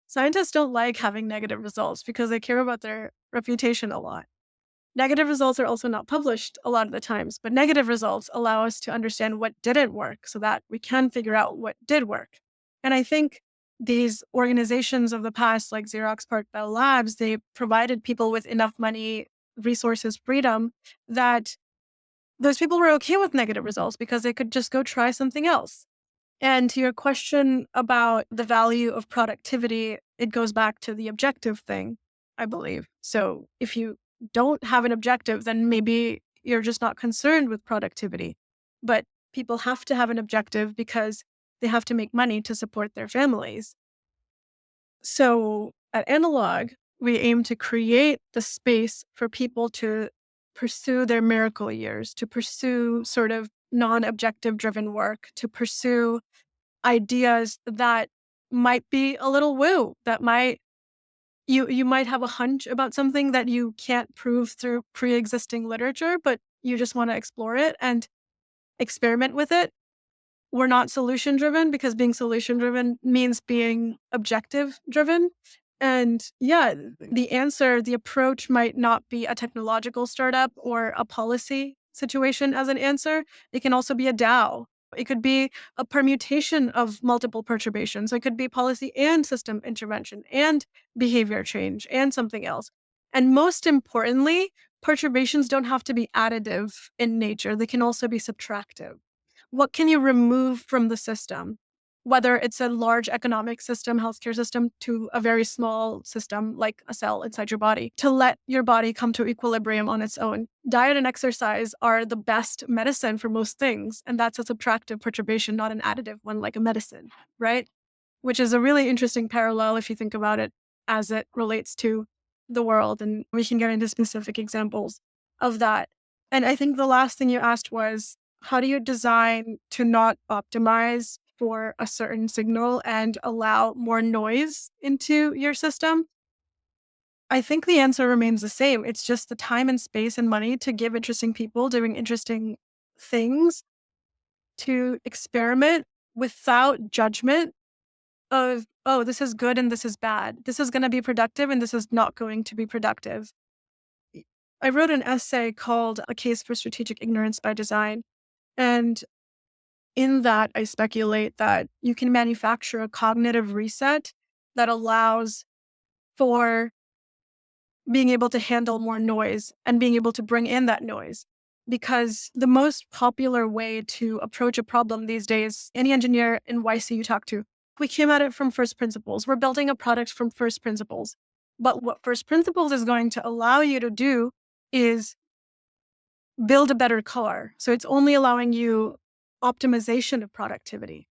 Scientists don't like having negative results because they care about their reputation a lot. Negative results are also not published a lot of the times, but negative results allow us to understand what didn't work so that we can figure out what did work. And I think these organizations of the past, like Xerox PARC Bell Labs, they provided people with enough money, resources, freedom that those people were okay with negative results because they could just go try something else. And to your question about the value of productivity, it goes back to the objective thing, I believe. So if you don't have an objective, then maybe you're just not concerned with productivity. But people have to have an objective because they have to make money to support their families. So at Analog, we aim to create the space for people to pursue their miracle years, to pursue sort of non-objective driven work, to pursue ideas that might be a little woo, that might you might have a hunch about something that you can't prove through pre-existing literature, but you just want to explore it and experiment with it. We're not solution driven because being solution driven means being objective driven. And yeah, the answer, the approach might not be a technological startup or a policy situation as an answer. It can also be a DAO. It could be a permutation of multiple perturbations. It could be policy and system intervention and behavior change and something else. And most importantly, perturbations don't have to be additive in nature. They can also be subtractive. What can you remove from the system? Whether it's a large economic system, healthcare system, to a very small system like a cell inside your body, to let your body come to equilibrium on its own. Diet and exercise are the best medicine for most things. And that's a subtractive perturbation, not an additive one like a medicine, right? Which is a really interesting parallel if you think about it as it relates to the world. And we can get into specific examples of that. And I think the last thing you asked was, how do you design to not optimize for a certain signal and allow more noise into your system? I think the answer remains the same. It's just the time and space and money to give interesting people doing interesting things to experiment without judgment of, oh, this is good and this is bad. This is going to be productive and this is not going to be productive. I wrote an essay called A Case for Strategic Ignorance by Design. And in that, I speculate that you can manufacture a cognitive reset that allows for being able to handle more noise and being able to bring in that noise. Because the most popular way to approach a problem these days, any engineer in YC you talk to, we came at it from first principles. We're building a product from first principles. But what first principles is going to allow you to do is build a better car. So it's only allowing you optimization of productivity.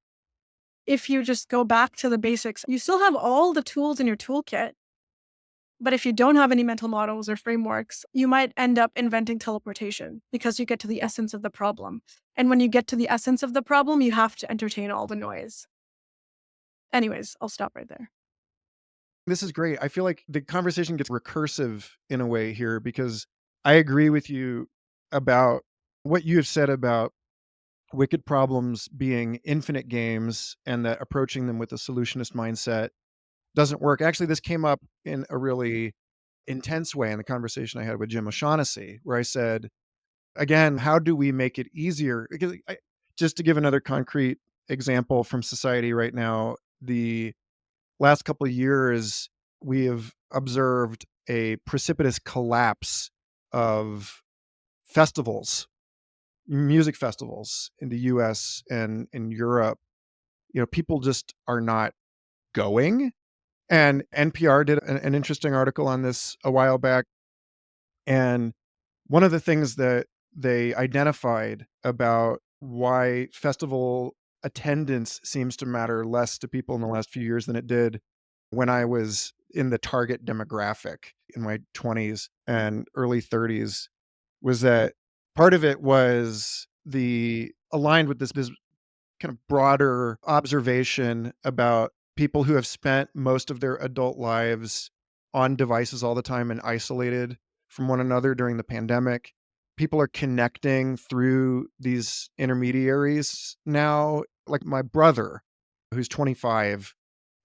If you just go back to the basics, you still have all the tools in your toolkit. But if you don't have any mental models or frameworks, you might end up inventing teleportation because you get to the essence of the problem. And when you get to the essence of the problem, you have to entertain all the noise. Anyways, I'll stop right there. This is great. I feel like the conversation gets recursive in a way here because I agree with you about what you have said about wicked problems being infinite games and that approaching them with a solutionist mindset doesn't work. Actually, this came up in a really intense way in the conversation I had with Jim O'Shaughnessy, where I said, again, how do we make it easier? Because just to give another concrete example from society right now, the last couple of years, we have observed a precipitous collapse of festivals, music festivals in the US and in Europe. You know, people just are not going. And NPR did an interesting article on this a while back. And one of the things that they identified about why festival attendance seems to matter less to people in the last few years than it did when I was in the target demographic in my 20s and early 30s was that part of it was the aligned with this kind of broader observation about people who have spent most of their adult lives on devices all the time and isolated from one another during the pandemic. People are connecting through these intermediaries now. Like my brother, who's 25,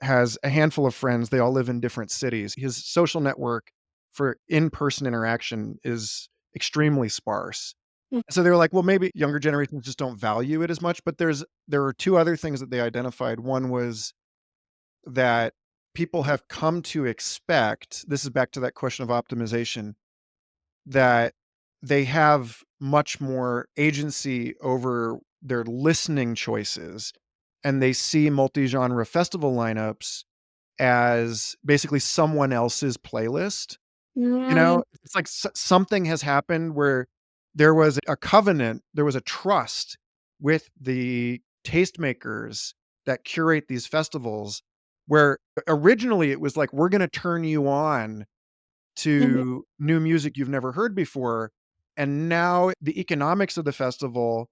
has a handful of friends. They all live in different cities. His social network for in person interaction is extremely sparse. Mm. So they were like, well, maybe younger generations just don't value it as much. But there are two other things that they identified. One was that people have come to expect, this is back to that question of optimization, that they have much more agency over their listening choices. And they see multi-genre festival lineups as basically someone else's playlist. You Mm. know, it's like something has happened where there was a covenant, there was a trust with the tastemakers that curate these festivals, where originally it was like, "We're gonna turn you on Mhm. to new music you've never heard before," and now the economics of the festival,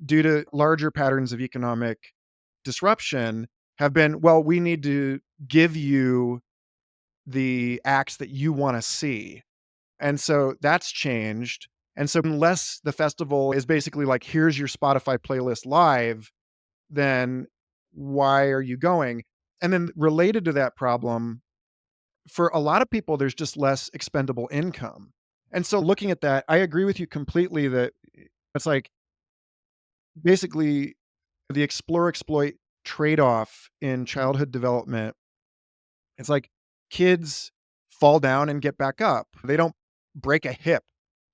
due to larger patterns of economic disruption, have been, "Well, we need to give you the acts that you wanna see." And so that's changed. And so unless the festival is basically like, here's your Spotify playlist live, then why are you going? And then related to that problem, for a lot of people, there's just less expendable income. And so looking at that, I agree with you completely that it's like basically the explore exploit trade off in childhood development. It's like kids fall down and get back up. They don't break a hip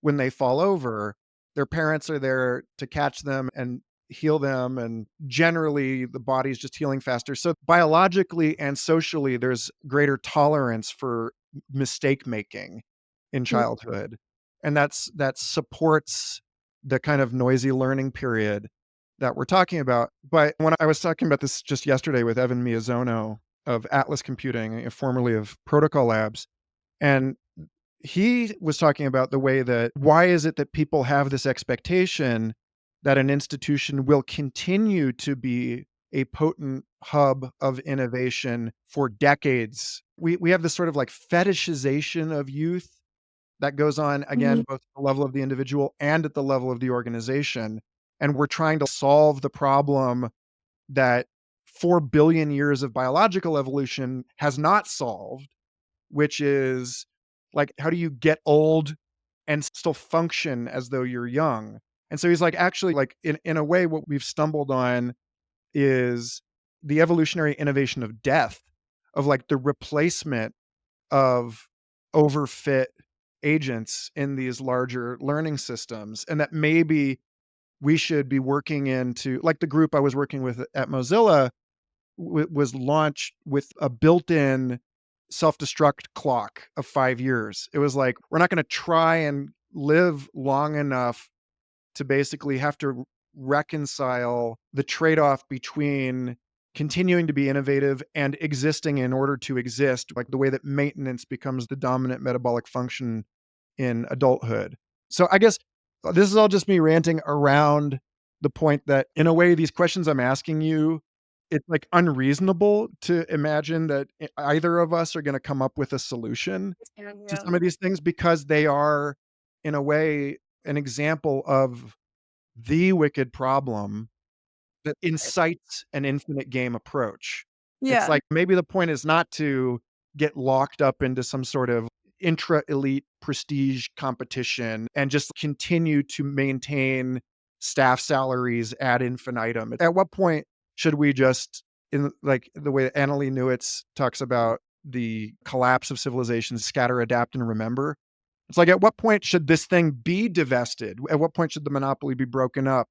when they fall over. Their parents are there to catch them and heal them, and generally the body's just healing faster. So biologically and socially, there's greater tolerance for mistake making in Mm. childhood. And that supports the kind of noisy learning period that we're talking about. But when I was talking about this just yesterday with Evan Miyazono of Atlas Computing, formerly of Protocol Labs, and he was talking about the way that why is it that people have this expectation that an institution will continue to be a potent hub of innovation for decades. We have this sort of like fetishization of youth that goes on, again, Mhm. both at the level of the individual and at the level of the organization. And we're trying to solve the problem that 4 billion years of biological evolution has not solved, which is like, how do you get old and still function as though you're young? And so he's like, actually, like, in a way, what we've stumbled on is the evolutionary innovation of death, of like the replacement of overfit agents in these larger learning systems. And that maybe we should be working into, like, the group I was working with at Mozilla was launched with a built-in self-destruct clock of 5 years. It was like, we're not gonna try and live long enough to basically have to reconcile the trade-off between continuing to be innovative and existing in order to exist, like the way that maintenance becomes the dominant metabolic function in adulthood. So I guess this is all just me ranting around the point that, in a way, these questions I'm asking you, it's like unreasonable to imagine that either of us are going to come up with a solution Yeah, to yeah. some of these things, because they are, in a way, an example of the wicked problem that incites an infinite game approach. It's Yeah. like, maybe the point is not to get locked up into some sort of intra-elite prestige competition and just continue to maintain staff salaries ad infinitum. At what point should we just, in like the way that Annalee Newitz talks about the collapse of civilizations, scatter, adapt, and remember? It's like, at what point should this thing be divested? At what point should the monopoly be broken up?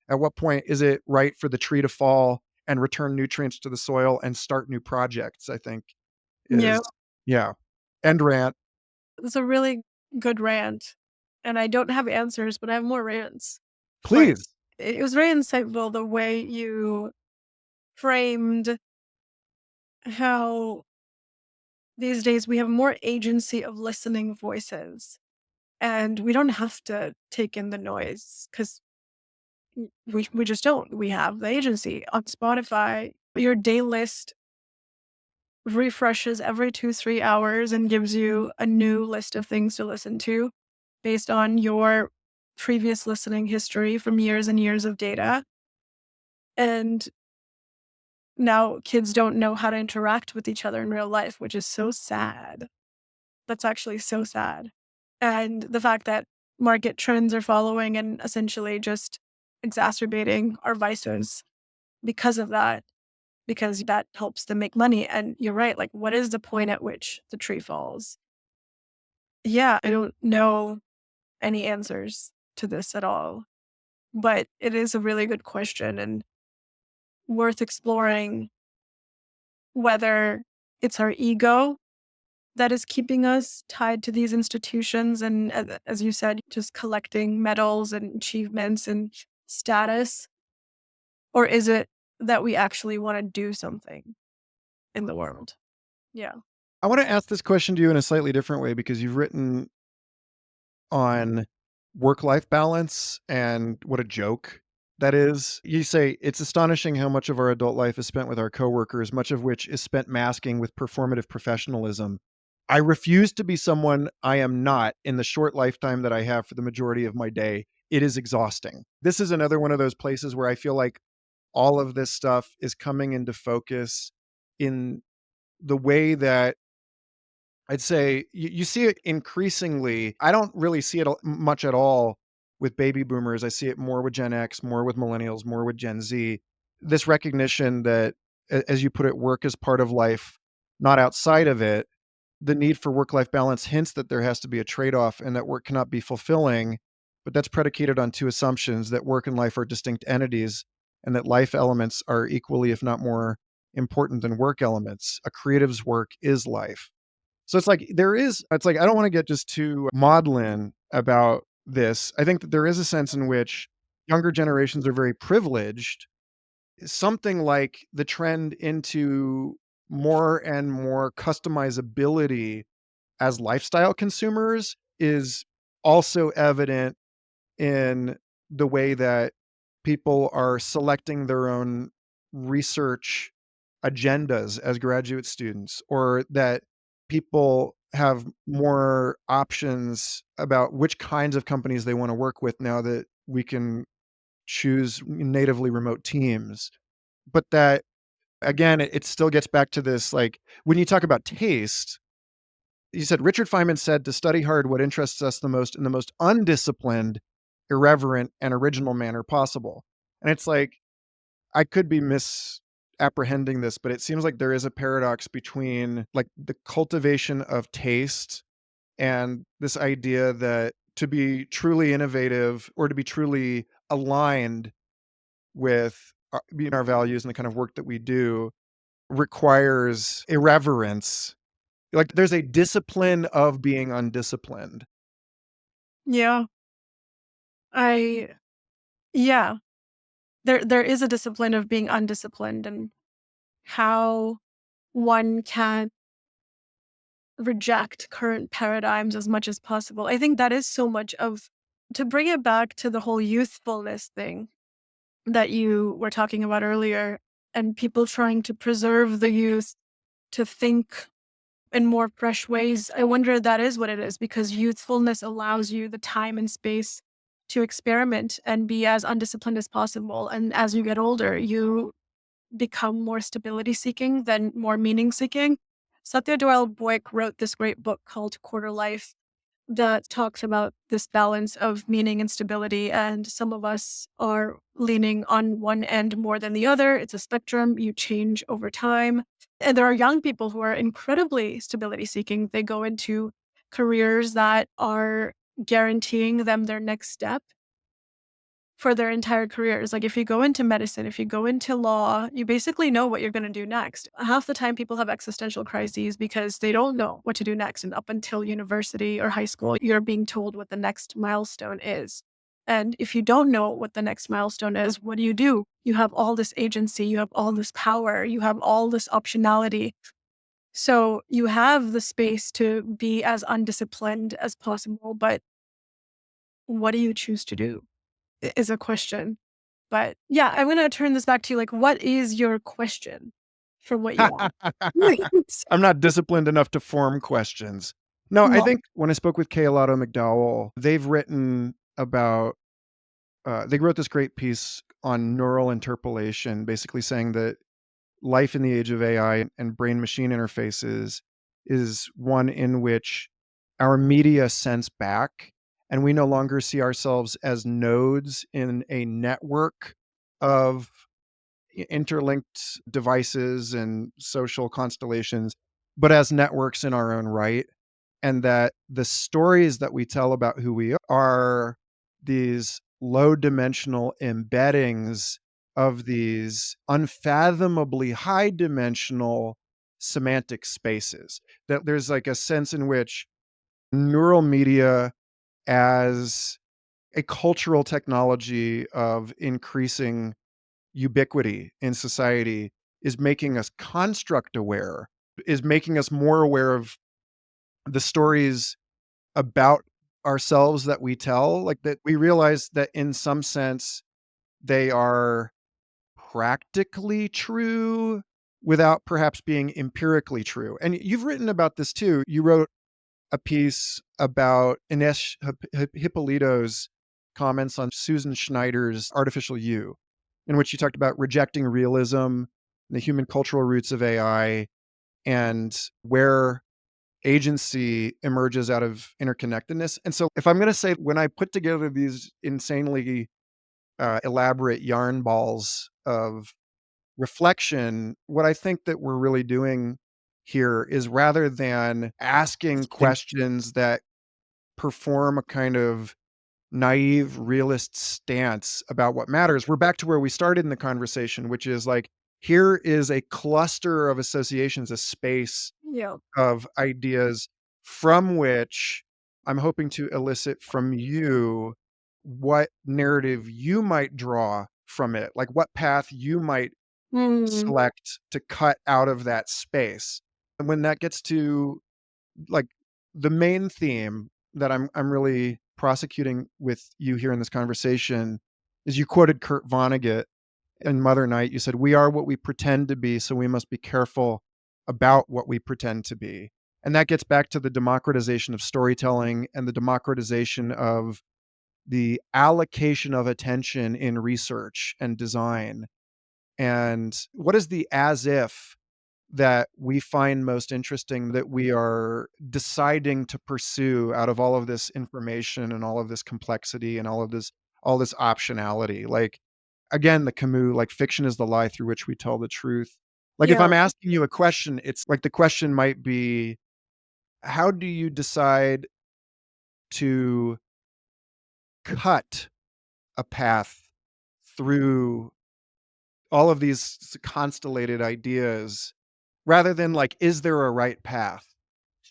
At what point is it right for the tree to fall and return nutrients to the soil and start new projects, I think Yeah. is, yeah. End rant. It's a really good rant, and I don't have answers, but I have more rants. But Please. it was very insightful the way you framed how these days we have more agency of listening voices, and we don't have to take in the noise because we just don't. We have the agency on Spotify. Your day list refreshes every 2, 3 hours and gives you a new list of things to listen to based on your previous listening history from years and years of data. And now kids don't know how to interact with each other in real life, which is so sad. That's actually so sad. And the fact that market trends are following and essentially just exacerbating our vices because of that, because that helps them make money. And you're right. Like, what is the point at which the tree falls? Yeah, I don't know any answers to this at all, but it is a really good question and worth exploring whether it's our ego that is keeping us tied to these institutions and, as you said, just collecting medals and achievements and status, or is it that we actually want to do something in the world? Yeah. I wanna ask this question to you in a slightly different way, because you've written on work-life balance and what a joke that is. You say, "It's astonishing how much of our adult life is spent with our coworkers, much of which is spent masking with performative professionalism. I refuse to be someone I am not in the short lifetime that I have for the majority of my day. It is exhausting." This is another one of those places where I feel like all of this stuff is coming into focus in the way that I'd say you see it increasingly. I don't really see it much at all with baby boomers. I see it more with Gen X, more with millennials, more with Gen Z. This recognition that, as you put it, work is part of life, not outside of it. The need for work life balance hints that there has to be a trade off and that work cannot be fulfilling, but that's predicated on two assumptions: that work and life are distinct entities, and that life elements are equally, if not more, important than work elements. A creative's work is life. So it's like it's like, I don't wanna get just too maudlin about this. I think that there is a sense in which younger generations are very privileged. Something like the trend into more and more customizability as lifestyle consumers is also evident in the way that people are selecting their own research agendas as graduate students, or that people have more options about which kinds of companies they want to work with now that we can choose natively remote teams. But that again, it still gets back to this like when you talk about taste, you said Richard Feynman said to study hard what interests us the most in the most undisciplined, irreverent, and original manner possible. And it's like I could be misapprehending this, but it seems like there is a paradox between like the cultivation of taste and this idea that to be truly innovative or to be truly aligned with our values and the kind of work that we do requires irreverence. Like there's a discipline of being undisciplined. Yeah. I yeah. There is a discipline of being undisciplined and how one can reject current paradigms as much as possible. I think that is so much of to bring it back to the whole youthfulness thing that you were talking about earlier and people trying to preserve the youth to think in more fresh ways. I wonder if that is what it is because youthfulness allows you the time and space to experiment and be as undisciplined as possible. And as you get older, you become more stability seeking than more meaning seeking. Satya Doyle Boyk wrote this great book called Quarter Life that talks about this balance of meaning and stability. And some of us are leaning on one end more than the other. It's a spectrum, you change over time. And there are young people who are incredibly stability seeking. They go into careers that are guaranteeing them their next step for their entire careers. Like if you go into medicine, if you go into law, you basically know what you're going to do next. Half the time people have existential crises because they don't know what to do next. And up until university or high school, you're being told what the next milestone is. And if you don't know what the next milestone is, what do? You have all this agency, you have all this power, you have all this optionality. So you have the space to be as undisciplined as possible. But what do you choose to do? Is a question. But yeah, I'm gonna turn this back to you. Like, what is your question for what you want? I'm not disciplined enough to form questions. No, I Well, think when I spoke with Kaylato McDowell, they've written about, they wrote this great piece on neural interpolation, basically saying that life in the age of AI and brain machine interfaces is one in which our media sense back, and we no longer see ourselves as nodes in a network of interlinked devices and social constellations, but as networks in our own right. And that the stories that we tell about who we are these low dimensional embeddings of these unfathomably high dimensional semantic spaces. That there's like a sense in which neural media as a cultural technology of increasing ubiquity in society is making us construct aware, is making us more aware of the stories about ourselves that we tell, like that we realize that in some sense they are practically true without perhaps being empirically true. And you've written about this too. You wrote a piece about Ines Hippolito's comments on Susan Schneider's Artificial You, in which you talked about rejecting realism, the human cultural roots of AI, and where agency emerges out of interconnectedness. And so, if I'm going to say, when I put together these insanely elaborate yarn balls of reflection, what I think that we're really doing here is rather than asking questions that perform a kind of naive realist stance about what matters, we're back to where we started in the conversation, which is like, here is a cluster of associations, a space yeah. of ideas from which I'm hoping to elicit from you what narrative you might draw from it, like what path you might Mm, select to cut out of that space. And when that gets to like the main theme that I'm really prosecuting with you here in this conversation is you quoted Kurt Vonnegut in Mother Night. You said, "We are what we pretend to be, so we must be careful about what we pretend to be." And that gets back to the democratization of storytelling and the democratization of the allocation of attention in research and design. And what is the as if that we find most interesting that we are deciding to pursue out of all of this information and all of this complexity and all this optionality? Like, again, the Camus, like, fiction is the lie through which we tell the truth. Like, if Yeah. I'm asking you a question, it's like the question might be, how do you decide to cut a path through all of these constellated ideas rather than like, is there a right path?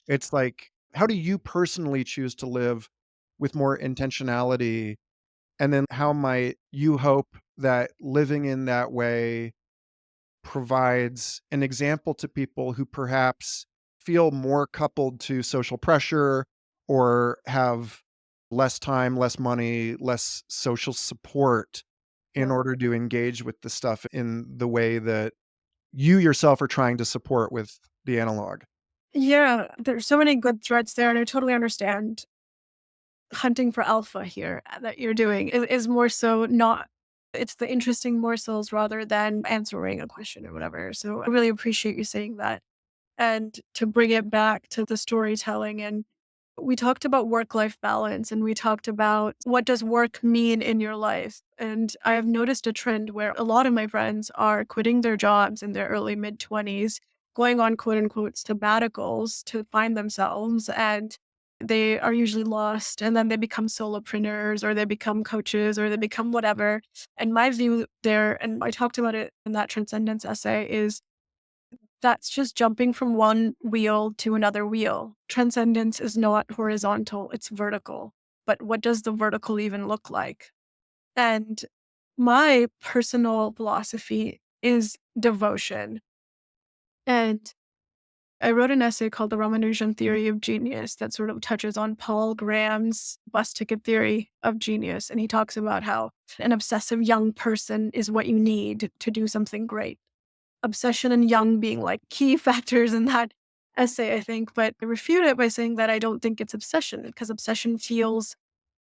It's like, how do you personally choose to live with more intentionality? And then how might you hope that living in that way provides an example to people who perhaps feel more coupled to social pressure or have less time, less money, less social support in Yeah. order to engage with the stuff in the way that you yourself are trying to support with the analog? Yeah, there's so many good threads there, and I totally understand hunting for alpha here that you're doing is more so not it's the interesting morsels rather than answering a question or whatever. So I really appreciate you saying that. And to bring it back to the storytelling, and we talked about work life balance, and we talked about what does work mean in your life. And I have noticed a trend where a lot of my friends are quitting their jobs in their early mid 20s, going on quote unquote sabbaticals to find themselves, and they are usually lost, and then they become solopreneurs or they become coaches or they become whatever. And my view there, and I talked about it in that transcendence essay, is that's just jumping from one wheel to another wheel. Transcendence is not horizontal, it's vertical. But what does the vertical even look like? And my personal philosophy is devotion. And I wrote an essay called The Ramanujan Theory of Genius that sort of touches on Paul Graham's bus ticket theory of genius. And he talks about how an obsessive young person is what you need to do something great. Obsession and young being like key factors in that essay, I think. But I refute it by saying that I don't think it's obsession because obsession feels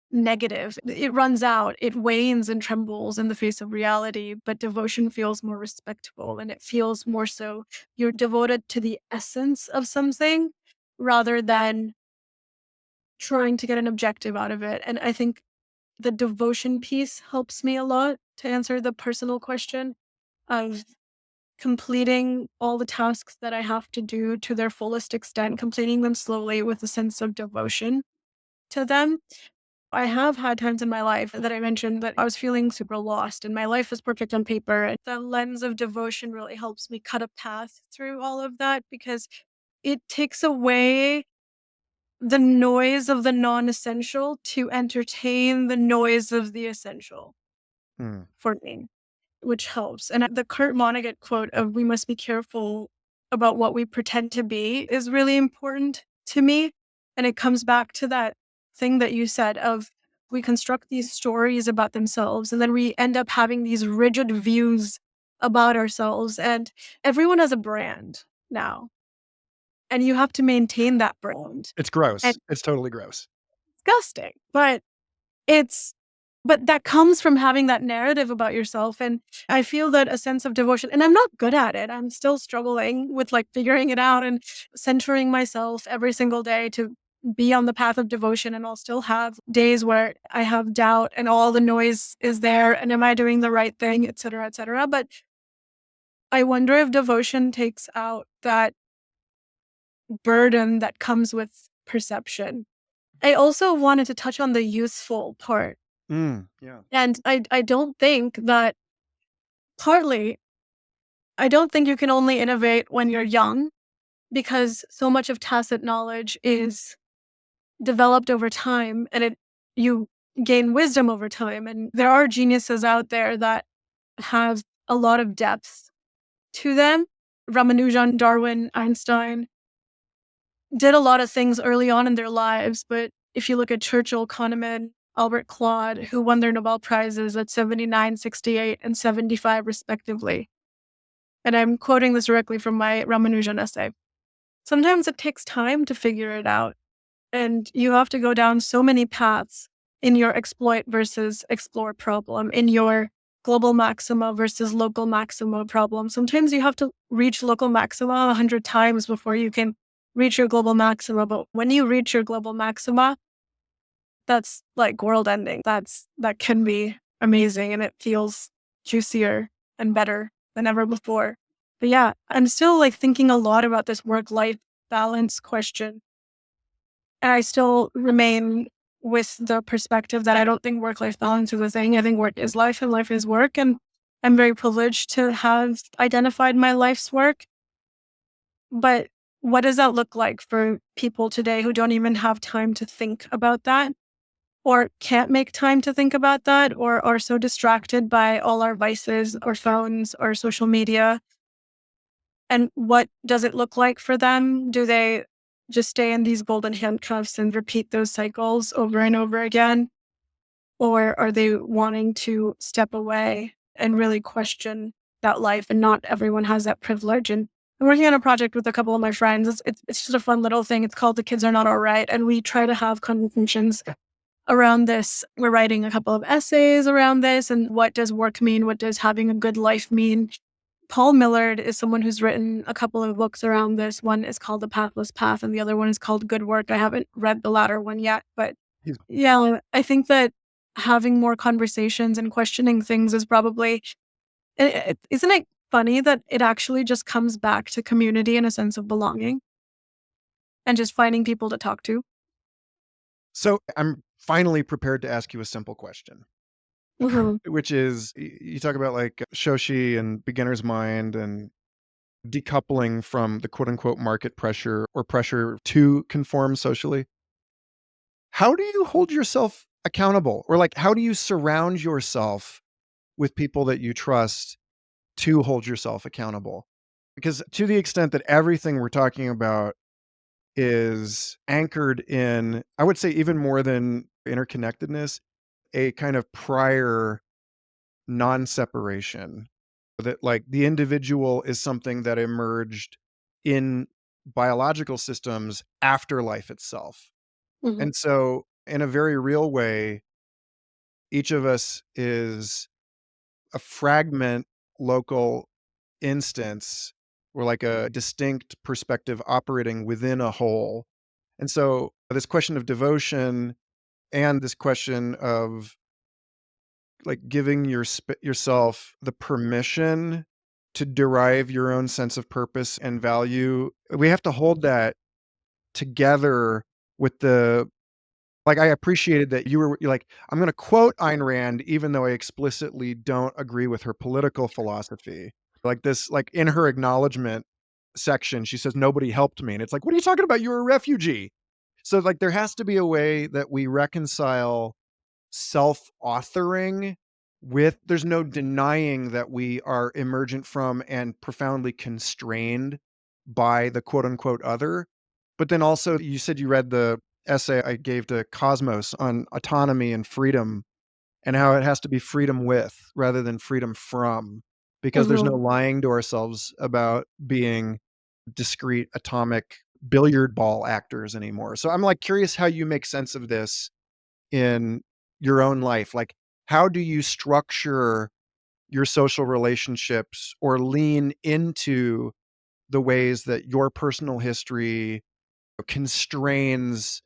negative. It runs out, it wanes and trembles in the face of reality, but devotion feels more respectful and it feels more so you're devoted to the essence of something rather than trying to get an objective out of it. And I think the devotion piece helps me a lot to answer the personal question of completing all the tasks that I have to do to their fullest extent, completing them slowly with a sense of devotion to them. I have had times in my life that I mentioned that I was feeling super lost and my life is perfect on paper. And the lens of devotion really helps me cut a path through all of that because it takes away the noise of the non essential to entertain the noise of the essential Hmm. for me. Which helps. And the Kurt Vonnegut quote of "We must be careful about what we pretend to be" is really important to me. And it comes back to that thing that you said of we construct these stories about themselves and then we end up having these rigid views about ourselves. And everyone has a brand now, and you have to maintain that brand. It's And gross. It's totally gross. it's disgusting, but it's but that comes from having that narrative about yourself, and I feel that a sense of devotion and I'm not good at it. I'm still struggling with, like, figuring it out and centering myself every single day to be on the path of devotion, and I'll still have days where I have doubt and all the noise is there, and am I doing the right thing, et cetera, but I wonder if devotion takes out that burden that comes with perception. I also wanted to touch on the useful part. Yeah. And I don't think that partly, I don't think you can only innovate when you're young because so much of tacit knowledge is developed over time and you gain wisdom over time. And there are geniuses out there that have a lot of depth to them. Ramanujan, Darwin, Einstein did a lot of things early on in their lives. But if you look at Churchill, Kahneman, Albert Claude, who won their Nobel Prizes at 79, 68, and 75, respectively. And I'm quoting this directly from my Ramanujan essay. sometimes it takes time to figure it out. And you have to go down so many paths in your exploit versus explore problem, in your global maxima versus local maxima problem. Sometimes you have to reach local maxima 100 times before you can reach your global maxima. But when you reach your global maxima, that's like world ending. That can be amazing and it feels juicier and better than ever before. But yeah, I'm still like thinking a lot about this work life balance question. And I still remain with the perspective that I don't think work life balance is a thing. I think work is life and life is work. And I'm very privileged to have identified my life's work. But what does that look like for people today who don't even have time to think about that? Or can't make time to think about that, or are so distracted by all our vices or phones or social media. And what does it look like for them? Do they just stay in these golden handcuffs and repeat those cycles over and over again? Or are they wanting to step away and really question that life? And not everyone has that privilege. And I'm working on a project with a couple of my friends. It's just a fun little thing. It's called The Kids Are Not All Right. And we try to have conversations around this. We're writing a couple of essays around this and what does work mean? What does having a good life mean? Paul Millard is someone who's written a couple of books around this. One is called The Pathless Path and the other one is called Good Work. I haven't read the latter one yet, but He's yeah, I think that having more conversations and questioning things is probably, isn't it funny that it actually just comes back to community and a sense of belonging and just finding people to talk to? So I'm finally prepared to ask you a simple question, Mhm. which is you talk about like Shoshi and beginner's mind and decoupling from the quote unquote market pressure or pressure to conform socially. How do you hold yourself accountable? Or like, how do you surround yourself with people that you trust to hold yourself accountable? Because to the extent that everything we're talking about is anchored in, I would say, even more than interconnectedness, a kind of prior non separation, that like the individual is something that emerged in biological systems after life itself. Mhm. And so, in a very real way, each of us is a fragment, local instance, or like a distinct perspective operating within a whole. And so, this question of devotion and this question of like giving yourself the permission to derive your own sense of purpose and value, we have to hold that together with the like, I appreciated that you're like, "I'm gonna quote Ayn Rand even though I explicitly don't agree with her political philosophy." Like this like, in her acknowledgement section, she says, "Nobody helped me," and it's like, "What are you talking about? You're a refugee." So, like, there has to be a way that we reconcile self-authoring with there's no denying that we are emergent from and profoundly constrained by the quote unquote other. But then also you said you read the essay I gave to Cosmos on autonomy and freedom and how it has to be freedom with rather than freedom from, because there's no Mhm. lying to ourselves about being discrete atomic billiard ball actors anymore. So I'm like curious how you make sense of this in your own life? Like, how do you structure your social relationships or lean into the ways that your personal history constrains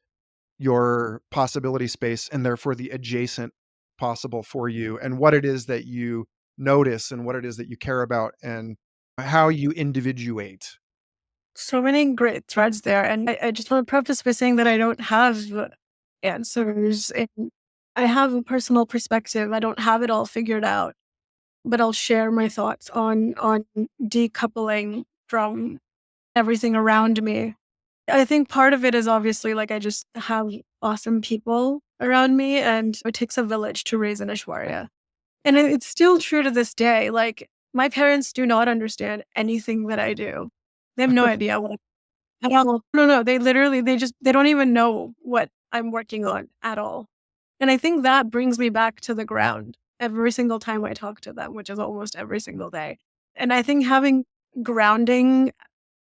your possibility space and therefore the adjacent possible for you, and what it is that you notice and what it is that you care about and how you individuate? So many great threads there. And I just want to preface by saying that I don't have answers. And I have a personal perspective. I don't have it all figured out, but I'll share my thoughts on decoupling from everything around me. I think part of it is obviously like I just have awesome people around me, and it takes a village to raise an Aishwarya. And it's still true to this day. Like my parents do not understand anything that I do. They have no idea what at all. No, no, they literally they don't even know what I'm working on at all. And I think that brings me back to the ground every single time I talk to them, which is almost every single day. And I think having grounding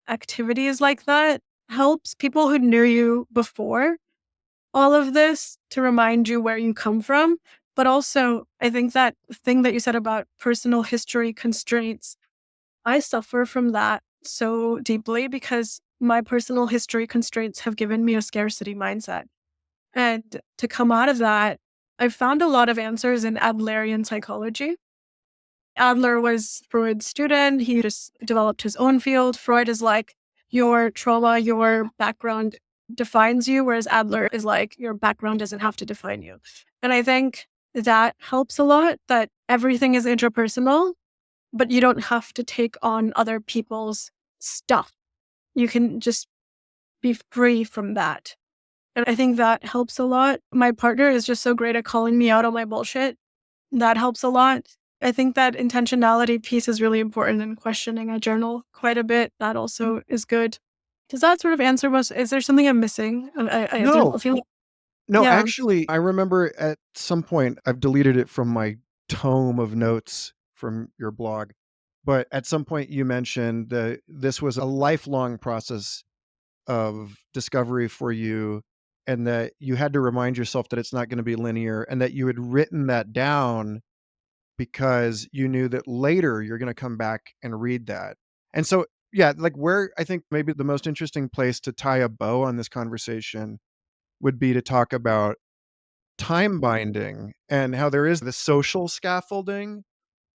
activities like that helps people who knew you before all of this to remind you where you come from. But also, I think that thing that you said about personal history constraints, I suffer from that so deeply because my personal history constraints have given me a scarcity mindset. And to come out of that, I've found a lot of answers in Adlerian psychology. Adler was Freud's student. He just developed his own field. Freud is like, your trauma, your background defines you, whereas Adler is like, your background doesn't have to define you. And I think that helps a lot, that everything is interpersonal, but you don't have to take on other people's stuff. You can just be free from that. And I think that helps a lot. My partner is just so great at calling me out on my bullshit. That helps a lot. I think that intentionality piece is really important in questioning. I journal quite a bit. That also is good. Does that sort of answer most? Is there something I'm missing? No, I feel like, no, yeah. actually, I remember at some point I've deleted it from my tome of notes from your blog, but at some point you mentioned that this was a lifelong process of discovery for you, and that you had to remind yourself that it's not gonna be linear, and that you had written that down because you knew that later you're gonna come back and read that. And so, yeah, like, where I think maybe the most interesting place to tie a bow on this conversation would be to talk about time binding and how there is the social scaffolding,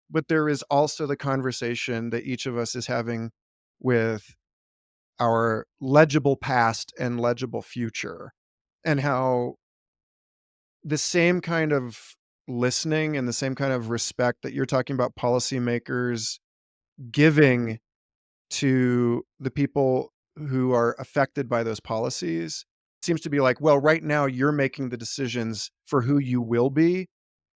but there is also the conversation that each of us is having with our legible past and legible future, and how the same kind of listening and the same kind of respect that you're talking about policymakers giving to the people who are affected by those policies seems to be like, well, right now you're making the decisions for who you will be,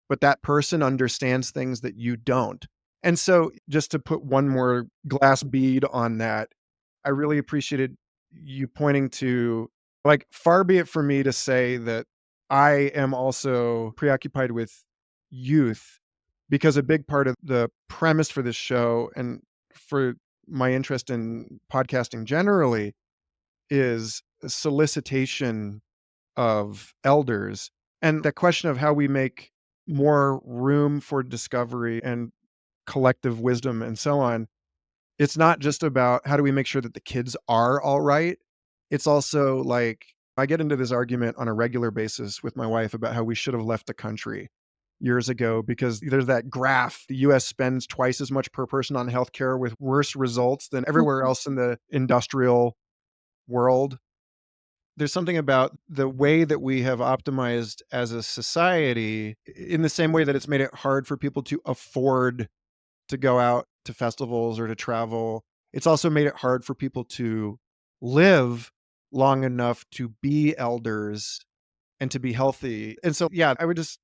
but that person understands things that you don't. And so, just to put one more glass bead on that, I really appreciated you pointing to, like, far be it for me to say that I am also preoccupied with youth, because a big part of the premise for this show and for my interest in podcasting generally is solicitation of elders, and the question of how we make more room for discovery and collective wisdom and so on. It's not just about how do we make sure that the kids are all right. It's also like, I get into this argument on a regular basis with my wife about how we should have left the country years ago, because there's that graph. The US spends twice as much per person on healthcare with worse results than everywhere else in the industrial world. There's something about the way that we have optimized as a society, in the same way that it's made it hard for people to afford to go out to festivals or to travel. It's also made it hard for people to live long enough to be elders and to be healthy. And so, yeah, I would just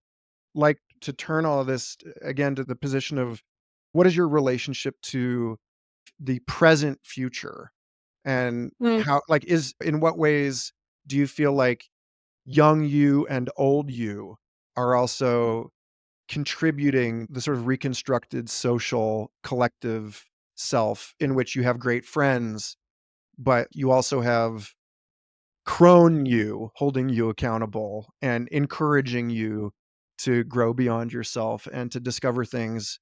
like to turn all of this again to the position of, what is your relationship to the present future? And Mm. how, like, is in what ways do you feel like young you and old you are also contributing the sort of reconstructed social collective self, in which you have great friends, but you also have crone you holding you accountable and encouraging you to grow beyond yourself and to discover things.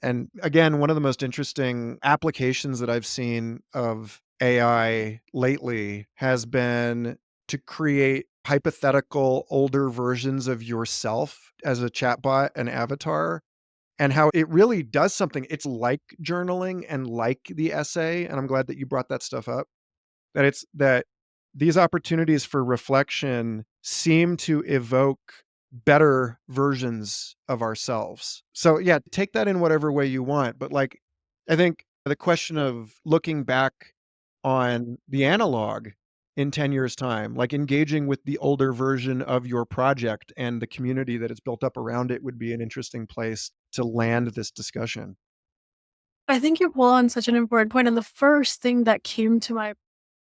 And again, one of the most interesting applications that I've seen of AI lately has been to create hypothetical older versions of yourself as a chatbot and avatar, and how it really does something. It's like journaling and like the essay. And I'm glad that you brought that stuff up. That these opportunities for reflection seem to evoke better versions of ourselves. So, yeah, take that in whatever way you want, but, like, I think the question of looking back on the analog in 10 years' time, like, engaging with the older version of your project and the community that is built up around it, would be an interesting place to land this discussion. I think you pull on such an important point. And the first thing that came to my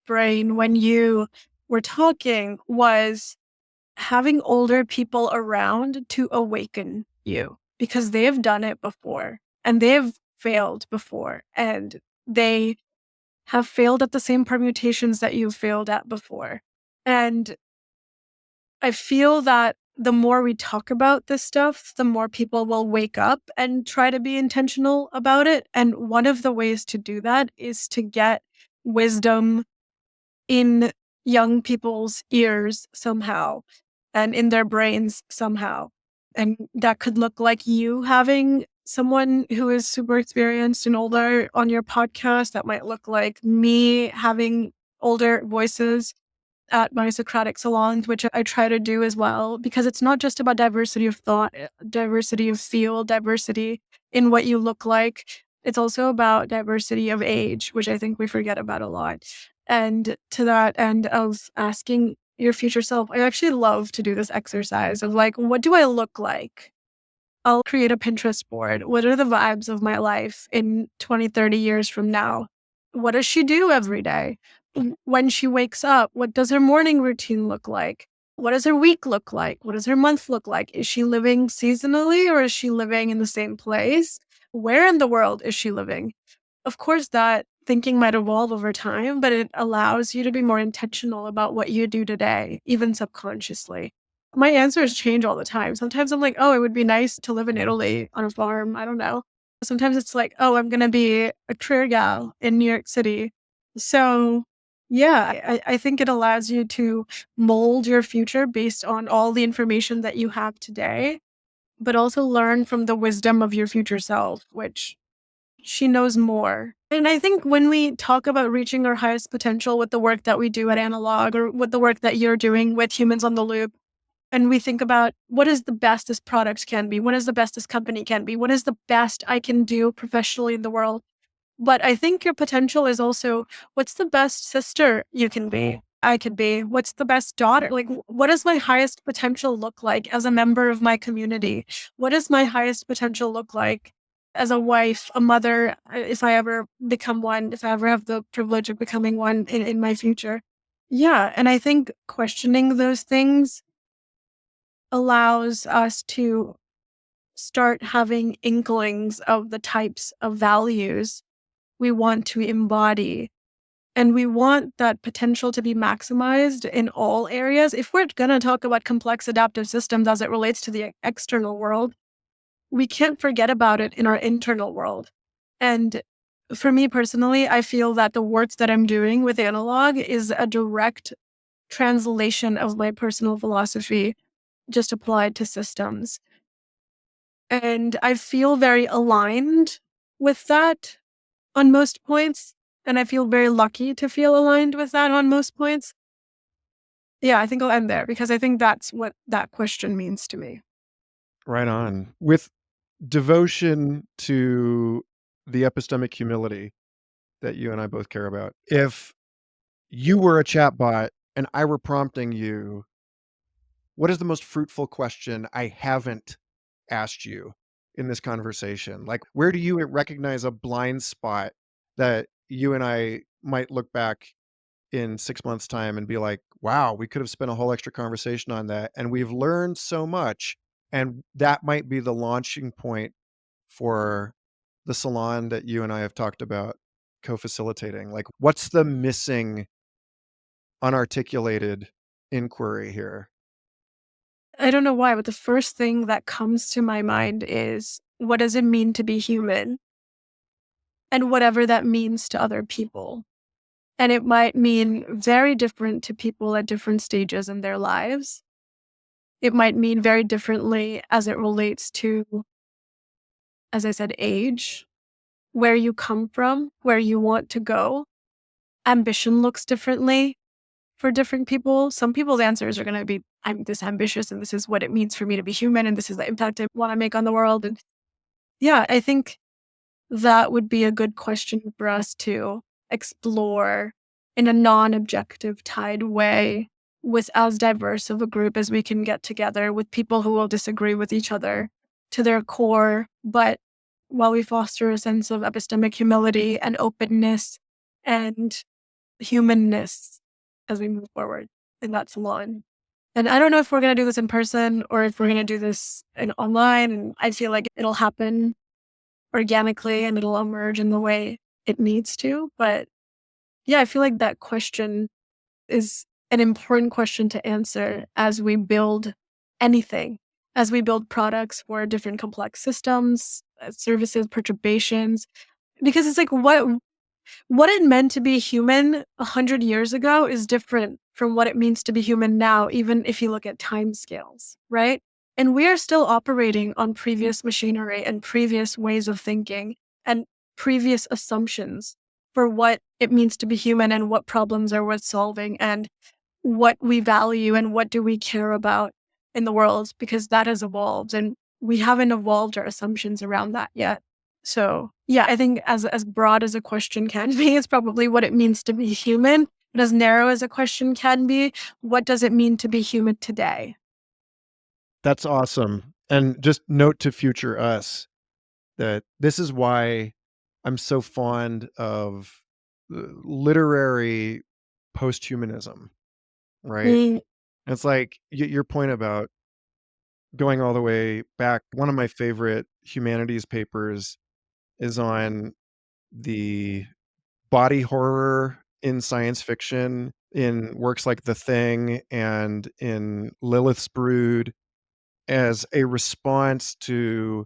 brain when you were talking was having older people around to awaken you, because they've done it before and they've failed before and they have failed at the same permutations that you've failed at before. And I feel that the more we talk about this stuff, the more people will wake up and try to be intentional about it. And one of the ways to do that is to get wisdom in young people's ears somehow and in their brains somehow. And that could look like you having someone who is super experienced and older on your podcast. That might look like me having older voices at my Socratic salons, which I try to do as well, because it's not just about diversity of thought, diversity of field, diversity in what you look like. It's also about diversity of age, which I think we forget about a lot. And to that end of asking your future self, I actually love to do this exercise of like, what do I look like? I'll create a Pinterest board. What are the vibes of my life in 20, 30 years from now? What does she do every day? When she wakes up, what does her morning routine look like? What does her week look like? What does her month look like? Is she living seasonally or is she living in the same place? Where in the world is she living? Of course, that thinking might evolve over time, but it allows you to be more intentional about what you do today, even subconsciously. My answers change all the time. Sometimes I'm like, oh, it would be nice to live in Italy on a farm. I don't know. Sometimes it's like, oh, I'm going to be a career gal in New York City. So, yeah, I think it allows you to mold your future based on all the information that you have today, but also learn from the wisdom of your future self, which she knows more. And I think when we talk about reaching our highest potential with the work that we do at Analog or with the work that you're doing with Humans on the Loop, and we think about what is the best this product can be, what is the best this company can be, what is the best I can do professionally in the world. But I think your potential is also what's the best sister you can be, I could be, what's the best daughter? Like, what does my highest potential look like as a member of my community? What does my highest potential look like as a wife, a mother, if I ever become one, if I ever have the privilege of becoming one in my future? Yeah. And I think questioning those things allows us to start having inklings of the types of values we want to embody. And we want that potential to be maximized in all areas. If we're going to talk about complex adaptive systems as it relates to the external world, we can't forget about it in our internal world. And for me personally, I feel that the work that I'm doing with Analog is a direct translation of my personal philosophy just applied to systems. And I feel very aligned with that on most points. And I feel very lucky to feel aligned with that on most points. Yeah, I think I'll end there because I think that's what that question means to me. Right on. With devotion to the epistemic humility that you and I both care about, if you were a chatbot and I were prompting you, what is the most fruitful question I haven't asked you in this conversation? Like, where do you recognize a blind spot that you and I might look back in 6 months' time and be like, wow, we could have spent a whole extra conversation on that. And we've learned so much. And that might be the launching point for the salon that you and I have talked about co-facilitating. Like, what's the missing, unarticulated inquiry here? I don't know why, but the first thing that comes to my mind is what does it mean to be human? And whatever that means to other people. And it might mean very different to people at different stages in their lives. It might mean very differently as it relates to, as I said, age, where you come from, where you want to go. Ambition looks differently for different people. Some people's answers are going to be, I'm this ambitious and this is what it means for me to be human and this is the impact I want to make on the world. And yeah, I think that would be a good question for us to explore in a non-objective tied way with as diverse of a group as we can get together with people who will disagree with each other to their core, but while we foster a sense of epistemic humility and openness and humanness as we move forward in that salon. And I don't know if we're going to do this in person or if we're going to do this online. And I feel like it'll happen organically and it'll emerge in the way it needs to. But Yeah, I feel like that question is an important question to answer as we build anything, as we build products for different complex systems, services, perturbations. Because it's like what it meant to be human 100 years ago is different from what it means to be human now, even if you look at time scales, right? And we are still operating on previous machinery and previous ways of thinking and previous assumptions for what it means to be human and what problems are worth solving and what we value and what do we care about in the world, because that has evolved and we haven't evolved our assumptions around that yet. So yeah, I think as broad as a question can be, it's probably what it means to be human. But as narrow as a question can be, what does it mean to be human today? That's awesome. And just note to future us that this is why I'm so fond of literary posthumanism, right? Mm, It's like your point about going all the way back. One of my favorite humanities papers is on the body horror in science fiction, in works like The Thing and in Lilith's Brood, as a response to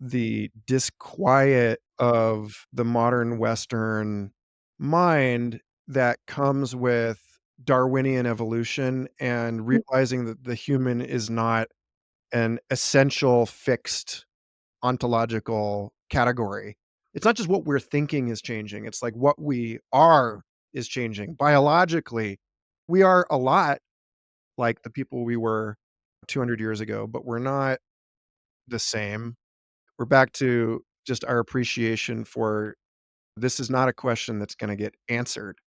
the disquiet of the modern Western mind that comes with Darwinian evolution and mm, realizing that the human is not an essential fixed ontological category. It's not just what we're thinking is changing, it's like what we are is changing. Biologically, we are a lot like the people we were 200 years ago, but we're not the same. We're back to just our appreciation for this is not a question that's gonna get answered.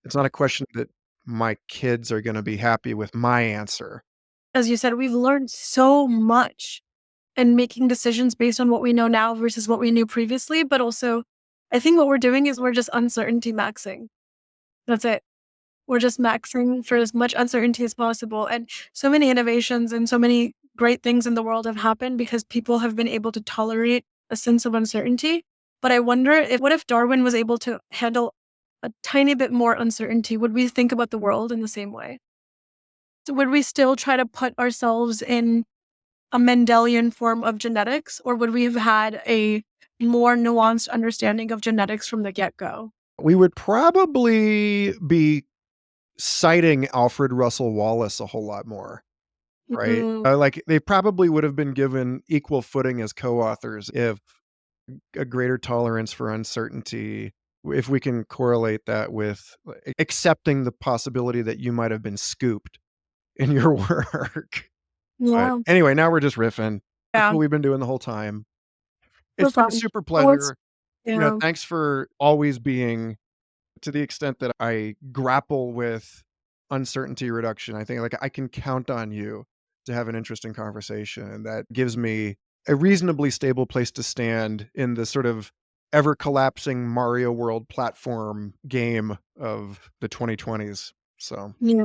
It's not a question that my kids are gonna be happy with my answer. As you said, we've learned so much and making decisions based on what we know now versus what we knew previously. But also, I think what we're doing is we're just uncertainty maxing. That's it. We're just maxing for as much uncertainty as possible. And so many innovations and so many great things in the world have happened because people have been able to tolerate a sense of uncertainty. But I wonder if what if Darwin was able to handle a tiny bit more uncertainty? Would we think about the world in the same way? So would we still try to put ourselves in a Mendelian form of genetics, or would we have had a more nuanced understanding of genetics from the get go? We would probably be citing Alfred Russel Wallace a whole lot more, right? Mm, Like, they probably would have been given equal footing as co-authors if a greater tolerance for uncertainty, if we can correlate that with accepting the possibility that you might have been scooped in your work. But yeah, anyway, now we're just riffing. That's yeah, what we've been doing the whole time. no It's been a problem. super Well, it's pleasure. yeah, Thanks for always being to the extent that I grapple with uncertainty reduction, I think, like, I can count on you to have an interesting conversation, and that gives me a reasonably stable place to stand in the sort of ever collapsing Mario World platform game of the 2020s. So, yeah.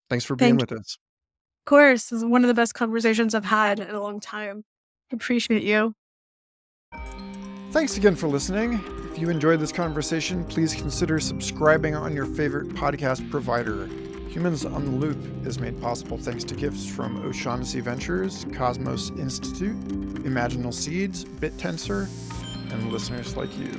thanks for being Thank you. with us. Of course, this is one of the best conversations I've had in a long time. Appreciate you. Thanks again for listening. If you enjoyed this conversation, please consider subscribing on your favorite podcast provider. Humans on the Loop is made possible thanks to gifts from O'Shaughnessy Ventures, Cosmos Institute, Imaginal Seeds, BitTensor, and listeners like you.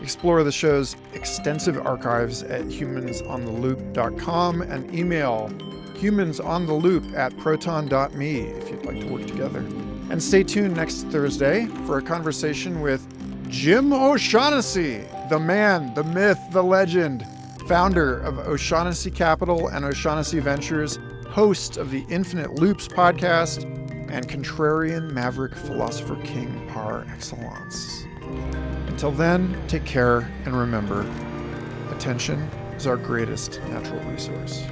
Explore the show's extensive archives at humansontheloop.com and email humansontheloop@proton.me if you'd like to work together. And stay tuned next Thursday for a conversation with Jim O'Shaughnessy, the man, the myth, the legend, founder of O'Shaughnessy Capital and O'Shaughnessy Ventures, host of the Infinite Loops podcast, and contrarian maverick philosopher king par excellence. Until then, take care and remember, attention is our greatest natural resource.